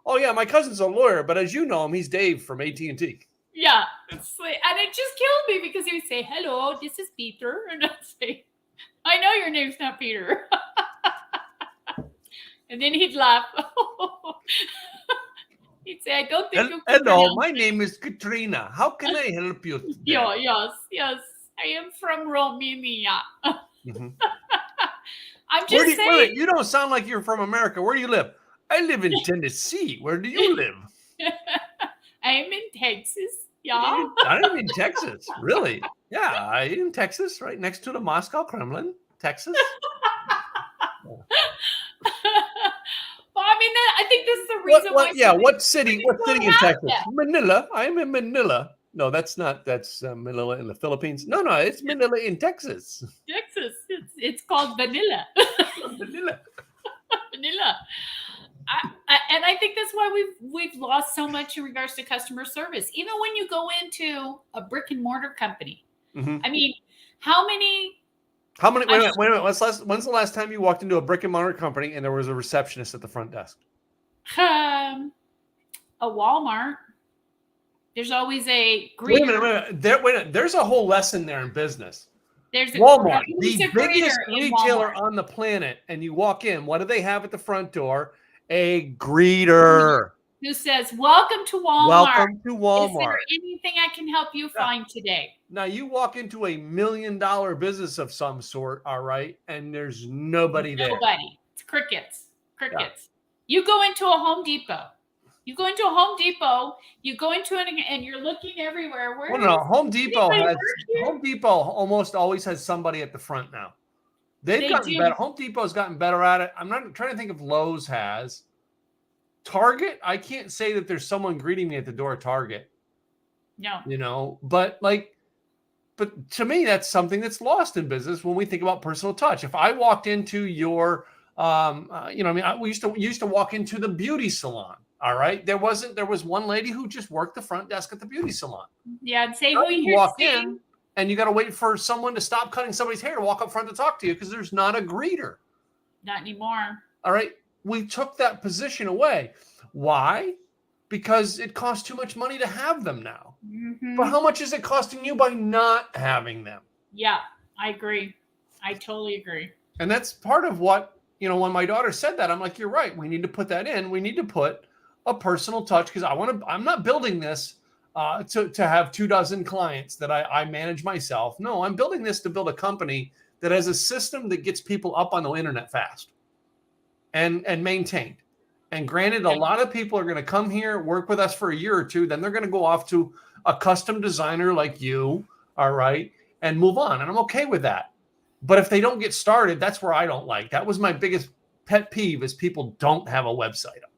oh yeah, my cousin's a lawyer, but as you know him, he's Dave from AT&T. Yeah, and it just killed me because he would say, hello, this is Peter. And I'd say, I know your name's not Peter. And then he'd laugh. He'd say, I don't think you can. Hello, my name is Katrina. How can I help you today? Yes. I am from Romania. Mm-hmm. I'm just saying. Wait, you don't sound like you're from America. Where do you live? I live in Tennessee. Where do you live? I'm in Texas. Yeah. I'm in Texas. Really? Yeah, I'm in Texas, right next to the Moscow Kremlin, Texas. Well, I mean, I think this is the reason why. Yeah, what city in Texas? Manila. I'm in Manila. No, that's not. That's Manila in the Philippines. No, it's Manila in Texas. Texas. It's called Vanilla. Vanilla. Vanilla. And I think that's why we've lost so much in regards to customer service. Even when you go into a brick and mortar company, mm-hmm. I mean, how many? Wait a minute. When's the last time you walked into a brick and mortar company and there was a receptionist at the front desk? A Walmart. There's always a greeter. Wait a minute. There's a whole lesson there in business. There's Walmart, the biggest retailer on the planet, and you walk in. What do they have at the front door? A greeter who says, "Welcome to Walmart. Welcome to Walmart. Is there anything I can help you find today?" Now you walk into $1 million business of some sort, all right, and there's nobody there. Nobody. It's crickets. Yeah. You go into a Home Depot. You go into it and you're looking everywhere. Home Depot almost always has somebody at the front now. They've gotten better. Home Depot's gotten better at it. I'm not trying to think if Lowe's has. Target, I can't say that there's someone greeting me at the door at Target. No. But to me, that's something that's lost in business when we think about personal touch. If I walked into your, we used to walk into the beauty salon. All right. There was one lady who just worked the front desk at the beauty salon. Yeah. And say who you walk in and you got to wait for someone to stop cutting somebody's hair to walk up front to talk to you because there's not a greeter. Not anymore. All right. We took that position away. Why? Because it costs too much money to have them now. Mm-hmm. But how much is it costing you by not having them? Yeah, I agree. I totally agree. And that's part of what, when my daughter said that, I'm like, you're right. We need to put that in. We need to put a personal touch because I'm not building this to have 24 clients that I manage myself. No, I'm building this to build a company that has a system that gets people up on the internet fast and maintained. And granted, a lot of people are going to come here, work with us for a year or two. Then they're going to go off to a custom designer like you, all right, and move on. And I'm okay with that. But if they don't get started, that's where I don't like. That was my biggest pet peeve is people don't have a website up.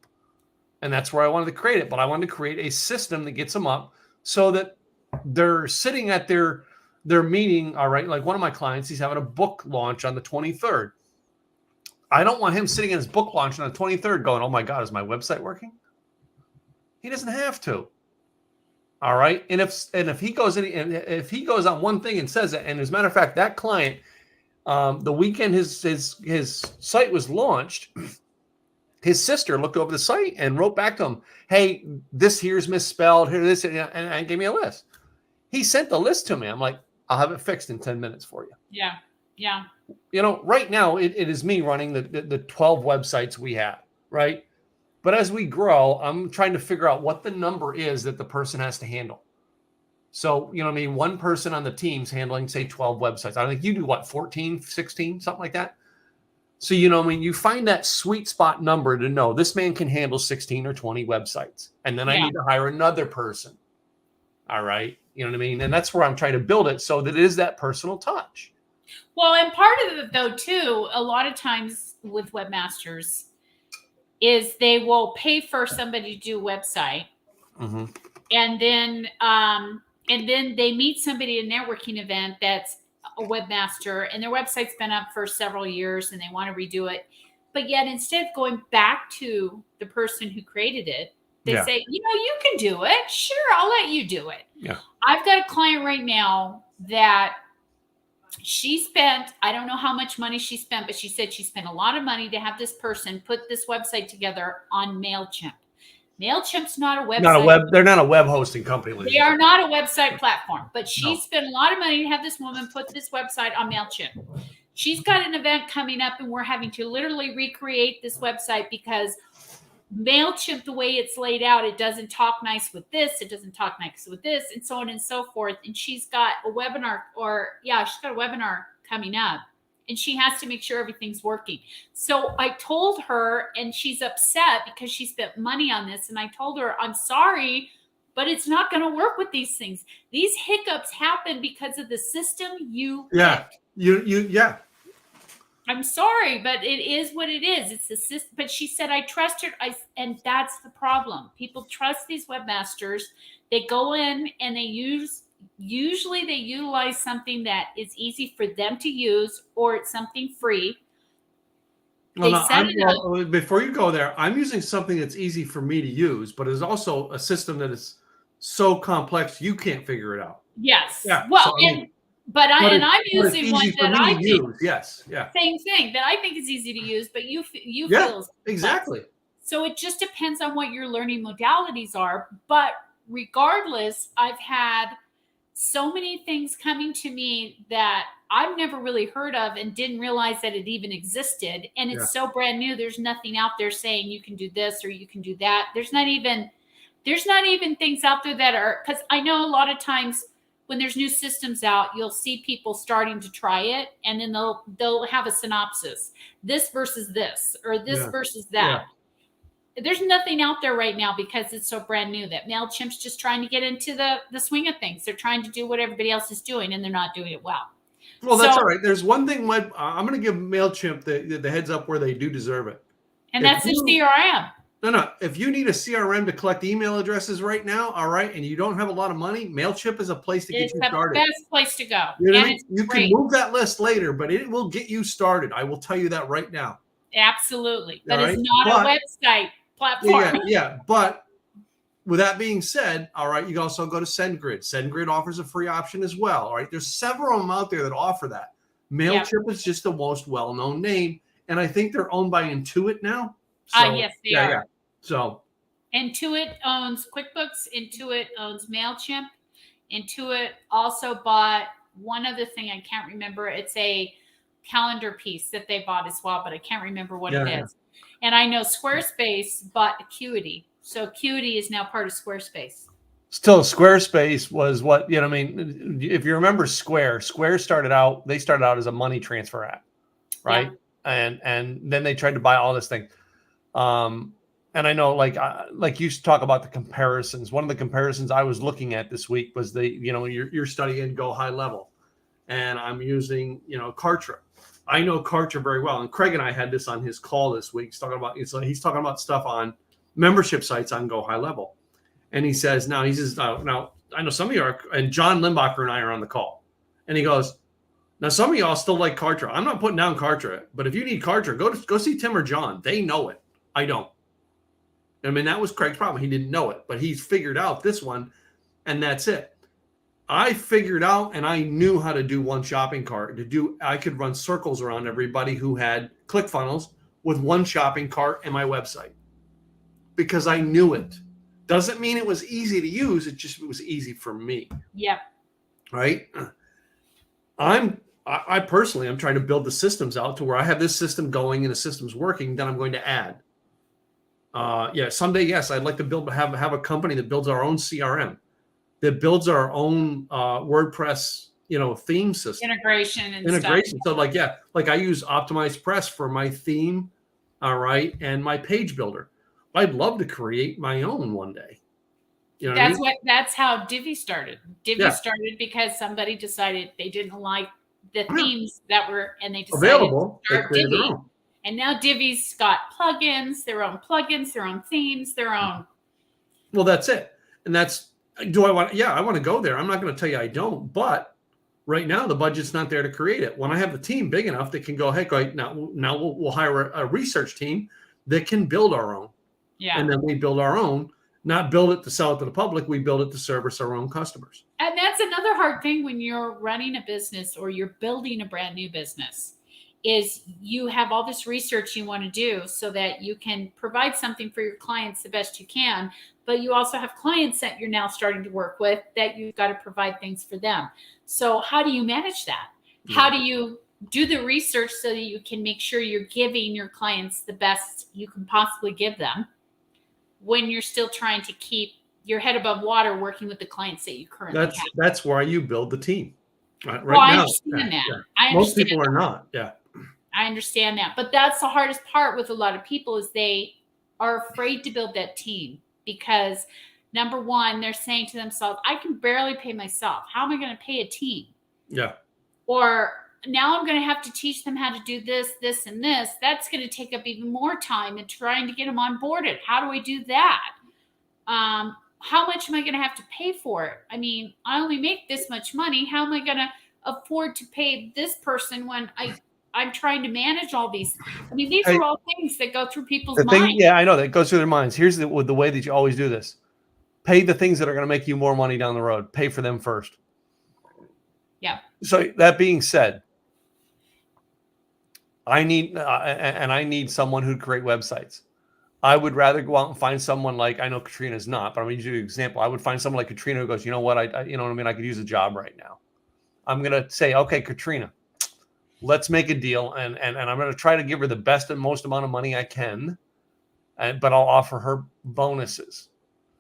And that's where I wanted to create it. But I wanted to create a system that gets them up so that they're sitting at their they're meeting, all right, like one of my clients, he's having a book launch on the 23rd. I don't want him sitting in his book launch on the 23rd going, oh my God, is my website working? He doesn't have to. All right. And if he goes in, and if he goes on one thing and says it, and as a matter of fact, that client, the weekend his site was launched, his sister looked over the site and wrote back to him, hey, this here's misspelled, here, this, and gave me a list. He sent the list to me. I'm like, I'll have it fixed in 10 minutes for you. Yeah. Yeah. You know, right now it is me running the 12 websites we have, right? But as we grow, I'm trying to figure out what the number is that the person has to handle. So, you know what I mean? One person on the team's handling, say, 12 websites. I think you do what, 14, 16, something like that? So, you know, I mean, you find that sweet spot number to know this man can handle 16 or 20 websites. And then I need to hire another person. All right. You know what I mean? And that's where I'm trying to build it so that it is that personal touch. Well, and part of it, though, too, a lot of times with webmasters is they will pay for somebody to do a website. Mm-hmm. And then they meet somebody at a networking event that's a webmaster, and their website's been up for several years and they want to redo it. But yet, instead of going back to the person who created it, they say, you know, you can do it. Sure, I'll let you do it. Yeah. I've got a client right now that she spent, I don't know how much money she spent, but she said she spent a lot of money to have this person put this website together on MailChimp. MailChimp's not a website. They're not a web hosting company. They are not a website platform, but she spent a lot of money to have this woman put this website on MailChimp. She's got an event coming up and we're having to literally recreate this website because MailChimp, the way it's laid out, it doesn't talk nice with this, it doesn't talk nice with this, and so on and so forth. And she's got a webinar, coming up, and she has to make sure everything's working. So I told her, and she's upset because she spent money on this, and I told her, I'm sorry, but it's not going to work with these things. These hiccups happen because of the system you picked. Yeah. I'm sorry, but it is what it is. It's the system. But she said, I trust her. And that's the problem. People trust these webmasters. They go in and they usually they utilize something that is easy for them to use, or it's something free. Before you go there, I'm using something that's easy for me to use, but it's also a system that is so complex you can't figure it out. Yes. Yeah. Well, so, I'm using one that I think use. Yes. Yeah. Same thing that I think is easy to use, but you yeah, feel exactly. So it just depends on what your learning modalities are. But regardless, I've had so many things coming to me that I've never really heard of and didn't realize that it even existed. And it's so brand new. There's nothing out there saying you can do this or you can do that. There's not even things out there that are, because I know a lot of times when there's new systems out, you'll see people starting to try it, and then they'll have a synopsis, this versus this, or this versus that. Yeah. There's nothing out there right now because it's so brand new that MailChimp's just trying to get into the swing of things. They're trying to do what everybody else is doing, and they're not doing it well. Well, that's all right. There's one thing I'm going to give MailChimp the heads up where they do deserve it. And that's the CRM. No. If you need a CRM to collect email addresses right now, all right, and you don't have a lot of money, MailChimp is a place to get you started. It's the best place to go. You know what I mean? You can move that list later, but it will get you started. I will tell you that right now. Absolutely. But it's not a website platform. Yeah. But with that being said, all right, you can also go to SendGrid. SendGrid offers a free option as well. All right. There's several of them out there that offer that. MailChimp is just the most well-known name. And I think they're owned by Intuit now. So, yes, they are. Yeah. So Intuit owns QuickBooks. Intuit owns MailChimp. Intuit also bought one other thing. I can't remember. It's a calendar piece that they bought as well, but I can't remember what it is. And I know Squarespace bought Acuity. So Acuity is now part of Squarespace. Still, Squarespace was what, you know, I mean, if you remember Square started out as a money transfer app, right? Yeah. And then they tried to buy all this thing. And I know, like you talk about the comparisons. One of the comparisons I was looking at this week was you're studying Go High Level, and I'm using, Kartra. I know Kartra very well, and Craig and I had this on his call this week. He's talking about stuff on membership sites on Go High Level, and he says now I know some of you are, and John Limbacher and I are on the call, And he goes, now some of y'all still like Kartra. I'm not putting down Kartra, but if you need Kartra, go see Tim or John. They know it. I don't. I mean, that was Craig's problem. He didn't know it, but he's figured out this one, and that's it. I figured out and I knew how to do one shopping cart. I could run circles around everybody who had ClickFunnels with one shopping cart and my website because I knew it. Doesn't mean it was easy to use. It was easy for me. Yep. Right. I personally, I'm trying to build the systems out to where I have this system going and the system's working. Then I'm going to add. Someday, yes, I'd like to have a company that builds our own CRM, that builds our own WordPress, theme system Integration. So like I use Optimized Press for my theme, all right, and my page builder. I'd love to create my own one day. That's how Divi started. Divi started because somebody decided they didn't like the themes that were, and they decided available. To start Divi. And now Divi's got their own themes, their own. Well, that's it. And I want to go there. I'm not going to tell you I don't, but right now the budget's not there to create it. When I have the team big enough that can go, hey, great, now we'll hire a research team that can build our own. Yeah. And then we build our own, not build it to sell it to the public. We build it to service our own customers. And that's another hard thing when you're running a business or you're building a brand new business. Is you have all this research you want to do so that you can provide something for your clients the best you can, but you also have clients that you're now starting to work with that you've got to provide things for them. So how do you manage that? Yeah. How do you do the research so that you can make sure you're giving your clients the best you can possibly give them when you're still trying to keep your head above water working with the clients that you currently have? That's why you build the team. Right I now, understand that. Yeah. Most people are not. Yeah. I understand that. But that's the hardest part with a lot of people is they are afraid to build that team because, number one, they're saying to themselves, I can barely pay myself. How am I going to pay a team? Yeah. Or now I'm going to have to teach them how to do this, this, and this. That's going to take up even more time than trying to get them onboarded. How do I do that? How much am I going to have to pay for it? I mean, I only make this much money. How am I going to afford to pay this person when I'm trying to manage all these? I mean, these are all things that go through people's minds. Yeah, I know that goes through their minds. Here's the way that you always do this. Pay the things that are going to make you more money down the road. Pay for them first. Yeah. So that being said, I need someone who'd create websites. I would rather go out and find someone like, I know Katrina's not, but I'm going to use you an example. I would find someone like Katrina who goes, you know what? I could use a job right now. I'm going to say, okay, Katrina, let's make a deal. And I'm going to try to give her the best and most amount of money I can, but I'll offer her bonuses.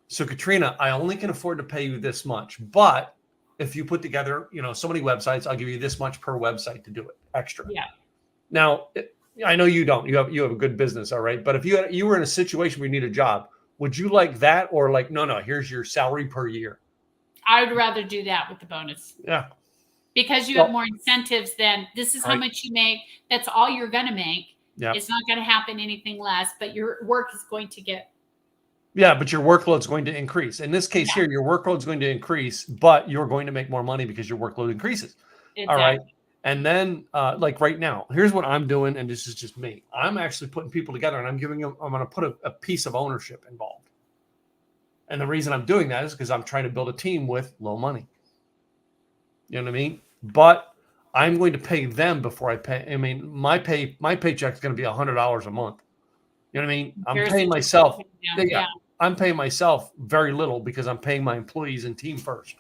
So Katrina, I only can afford to pay you this much, but if you put together, so many websites, I'll give you this much per website to do it extra. Yeah. Now, I know you don't. You have a good business, all right. But if you were in a situation where you need a job, would you like that or like no? Here's your salary per year. I would rather do that with the bonus. Yeah. Because you have more incentives than this is how much you make. That's all you're going to make. Yeah. It's not going to happen anything less, but your work is going to get. Yeah, but your workload is going to increase. In this case here, your workload is going to increase, but you're going to make more money because your workload increases. Exactly. All right. And then like right now, here's what I'm doing. And this is just me. I'm actually putting people together and I'm going to put a piece of ownership involved. And the reason I'm doing that is because I'm trying to build a team with low money. You know what I mean? But I'm going to pay them before I pay. I mean, my paycheck is going to be $100 a month. You know what I mean? I'm paying myself. Yeah. I'm paying myself very little because I'm paying my employees and team first.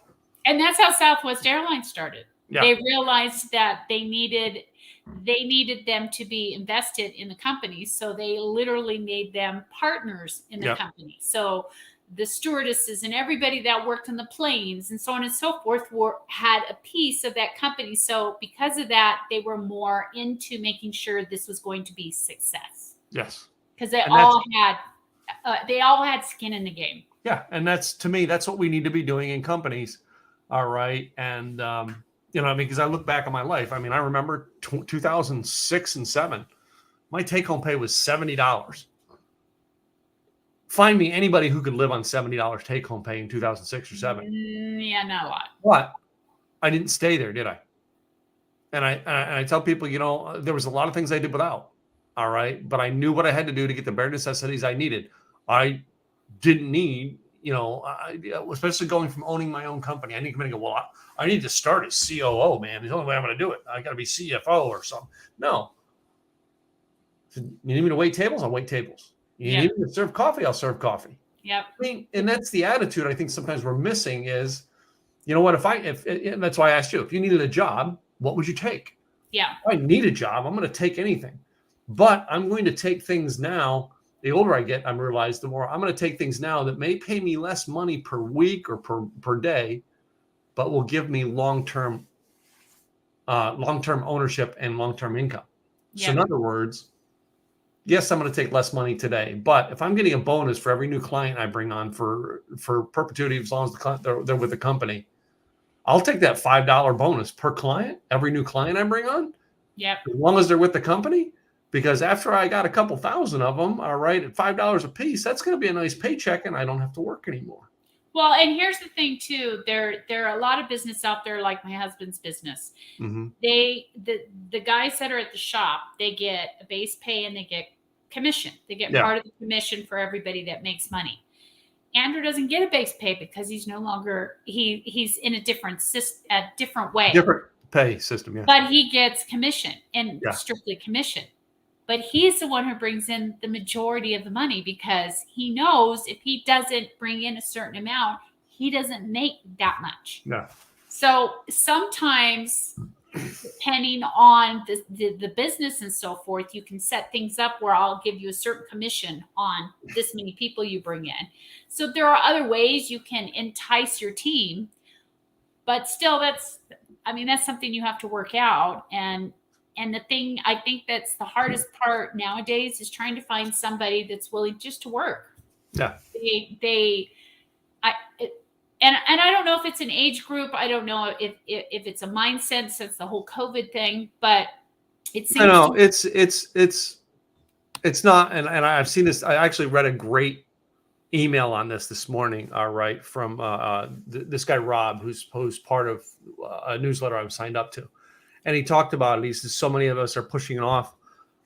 And that's how Southwest Airlines started. Yeah. They realized that they needed them to be invested in the company. So they literally made them partners in the company. So the stewardesses and everybody that worked on the planes and so on and so forth had a piece of that company. So because of that, they were more into making sure this was going to be success. Yes. Because they all had skin in the game. Yeah. And to me, that's what we need to be doing in companies. All right. And, because I look back on my life. I mean, I remember 2006 and 2007, my take-home pay was $70. Find me anybody who could live on $70 take-home pay in 2006 or 2007. Yeah, not a lot. What? I didn't stay there, did I? And I tell people, there was a lot of things I did without. All right. But I knew what I had to do to get the bare necessities I needed. I didn't need, especially going from owning my own company. I didn't come in and go, well, I need to start as COO, man. It's the only way I'm going to do it. I got to be CFO or something. No. You need me to wait tables? I'll wait tables. You need me to serve coffee? I'll serve coffee. Yep. I mean, and that's the attitude I think sometimes we're missing is, you know what, if that's why I asked you, if you needed a job, what would you take? Yeah. If I need a job, I'm going to take anything. But I'm going to take things now. The older I get, I'm realized the more I'm going to take things now that may pay me less money per week or per day, but will give me long-term ownership and long-term income. Yeah. So in other words, yes, I'm going to take less money today, but if I'm getting a bonus for every new client I bring on for perpetuity, as long as they're with the company, I'll take that $5 bonus per client, every new client I bring on. Yep. As long as they're with the company, because after I got a couple thousand of them, all right, at $5 a piece, that's going to be a nice paycheck, and I don't have to work anymore. Well, and here's the thing too. There are a lot of business out there, like my husband's business. Mm-hmm. The guys that are at the shop, they get a base pay and they get commission. They get part of the commission for everybody that makes money. Andrew doesn't get a base pay because he's no longer he's in a different way. Different pay system, yeah. But he gets commission and strictly commission. But he's the one who brings in the majority of the money because he knows if he doesn't bring in a certain amount, he doesn't make that much. Yeah. So sometimes, depending on the business and so forth, you can set things up where I'll give you a certain commission on this many people you bring in. So there are other ways you can entice your team, but still that's something you have to work out. And the thing I think that's the hardest part nowadays is trying to find somebody that's willing just to work. Yeah. And I don't know if it's an age group. I don't know if it's a mindset since the whole COVID thing, but it seems. No, it's not. And I've seen this. I actually read a great email on this morning. All right, from this guy Rob, who's part of a newsletter I was signed up to. And he talked about it. He says so many of us are pushing it off,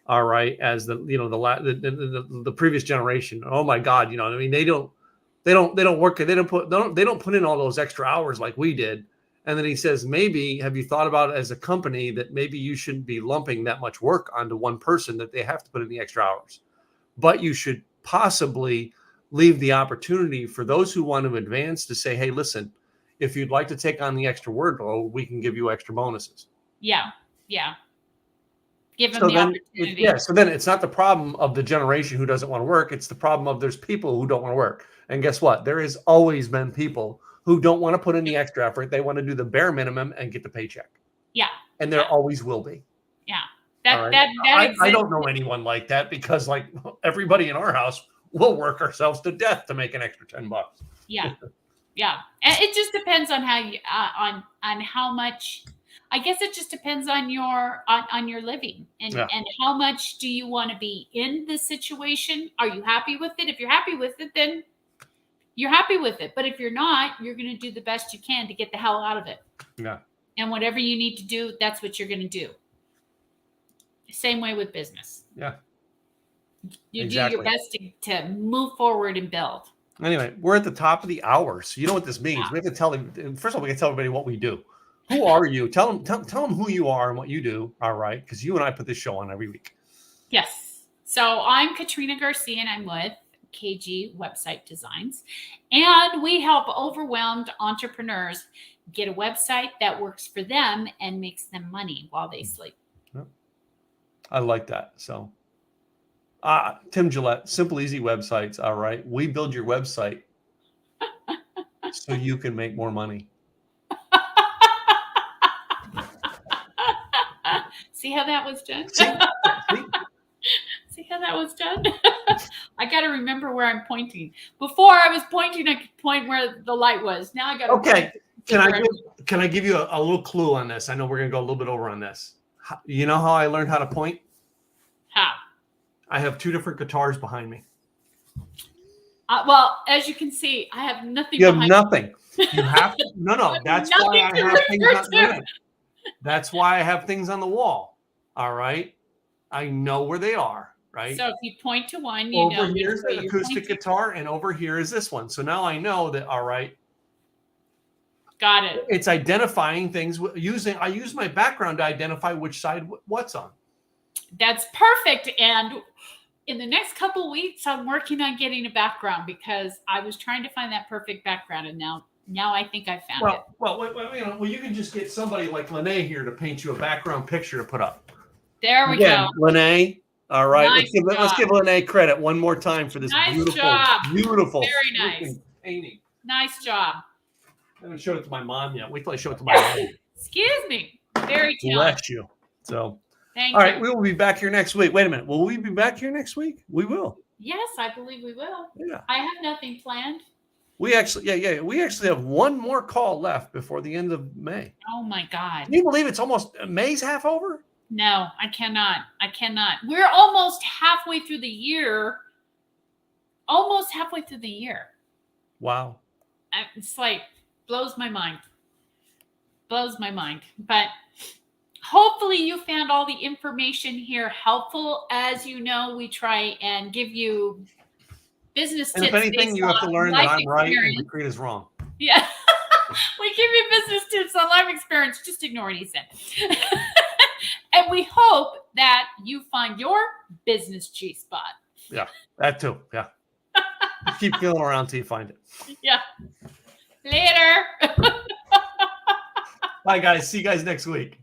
all right, as the previous generation. Oh my God, they don't work. They don't put in all those extra hours like we did. And then he says, maybe have you thought about it as a company that maybe you shouldn't be lumping that much work onto one person that they have to put in the extra hours, but you should possibly leave the opportunity for those who want to advance to say, hey, listen, if you'd like to take on the extra workload, we can give you extra bonuses. Yeah. Give them the opportunity. So then it's not the problem of the generation who doesn't want to work. It's the problem of there's people who don't want to work. And guess what? There has always been people who don't want to put in the extra effort. They want to do the bare minimum and get the paycheck. Yeah. And there always will be. Yeah. I don't know anyone like that because like everybody in our house will work ourselves to death to make an extra $10. Yeah. Yeah. And it just depends on how you on how much. I guess it just depends on your living and how much do you want to be in the situation? Are you happy with it? If you're happy with it, then you're happy with it. But if you're not, you're going to do the best you can to get the hell out of it. Yeah. And whatever you need to do, that's what you're going to do. Same way with business. Yeah. You do your best to move forward and build. Anyway, we're at the top of the hour. So you know what this means. Yeah. We have to tell them. First of all, we can tell everybody what we do. Who are you? Tell them who you are and what you do. All right. Because you and I put this show on every week. Yes. So I'm Katrina Garcia and I'm with KG Website Designs. And we help overwhelmed entrepreneurs get a website that works for them and makes them money while they sleep. I like that. So Tim Gillette, Simple Easy Websites. All right. We build your website so you can make more money. See how that was done? See how that was done? I got to remember where I'm pointing. Before I was pointing, I could point where the light was. Now I got to. Okay. Can I give you a little clue on this? I know we're going to go a little bit over on this. You know how I learned how to point? How? I have two different guitars behind me. Well, as you can see, I have nothing. You have nothing. You have to. No. That's why I have things not moving. That's why I have things on the wall. All right. I know where they are. Right. So if you point to one, you Over know here's which way an you're acoustic pointing. guitar, and over here is this one. So now I know that. All right. Got it. It's identifying things I use my background to identify which side what's on. That's perfect. And in the next couple weeks, I'm working on getting a background because I was trying to find that perfect background, and now I think I found it. Well, you can just get somebody like Lene here to paint you a background picture to put up. There we Again, go. Lene. All right, Nice let's give Lene credit one more time for this Nice beautiful, job. beautiful, Very nice. freaking painting. Nice job. I haven't showed it to my mom yet. Wait till I show it to my mom. Excuse me. Very talented. Bless you. So, Thank all right, you. we will be back here next week. Wait a minute. Will we be back here next week? We will. Yes, I believe we will. Yeah. I have nothing planned. We actually, we actually have one more call left before the end of May. Oh my God. Can you believe it's almost May's half over? No, I cannot. We're almost halfway through the year. Almost halfway through the year. Wow. It's like blows my mind. Blows my mind. But hopefully you found all the information here helpful. As you know, we try and give you business And tips. if anything, you have to learn that I'm right and Katrina's wrong. Yeah. We give you business tips on life experience. Just ignore what he said. And we hope that you find your business G-spot. Yeah, that too. Yeah. Keep feeling around till you find it. Yeah. Later. Bye, guys. See you guys next week.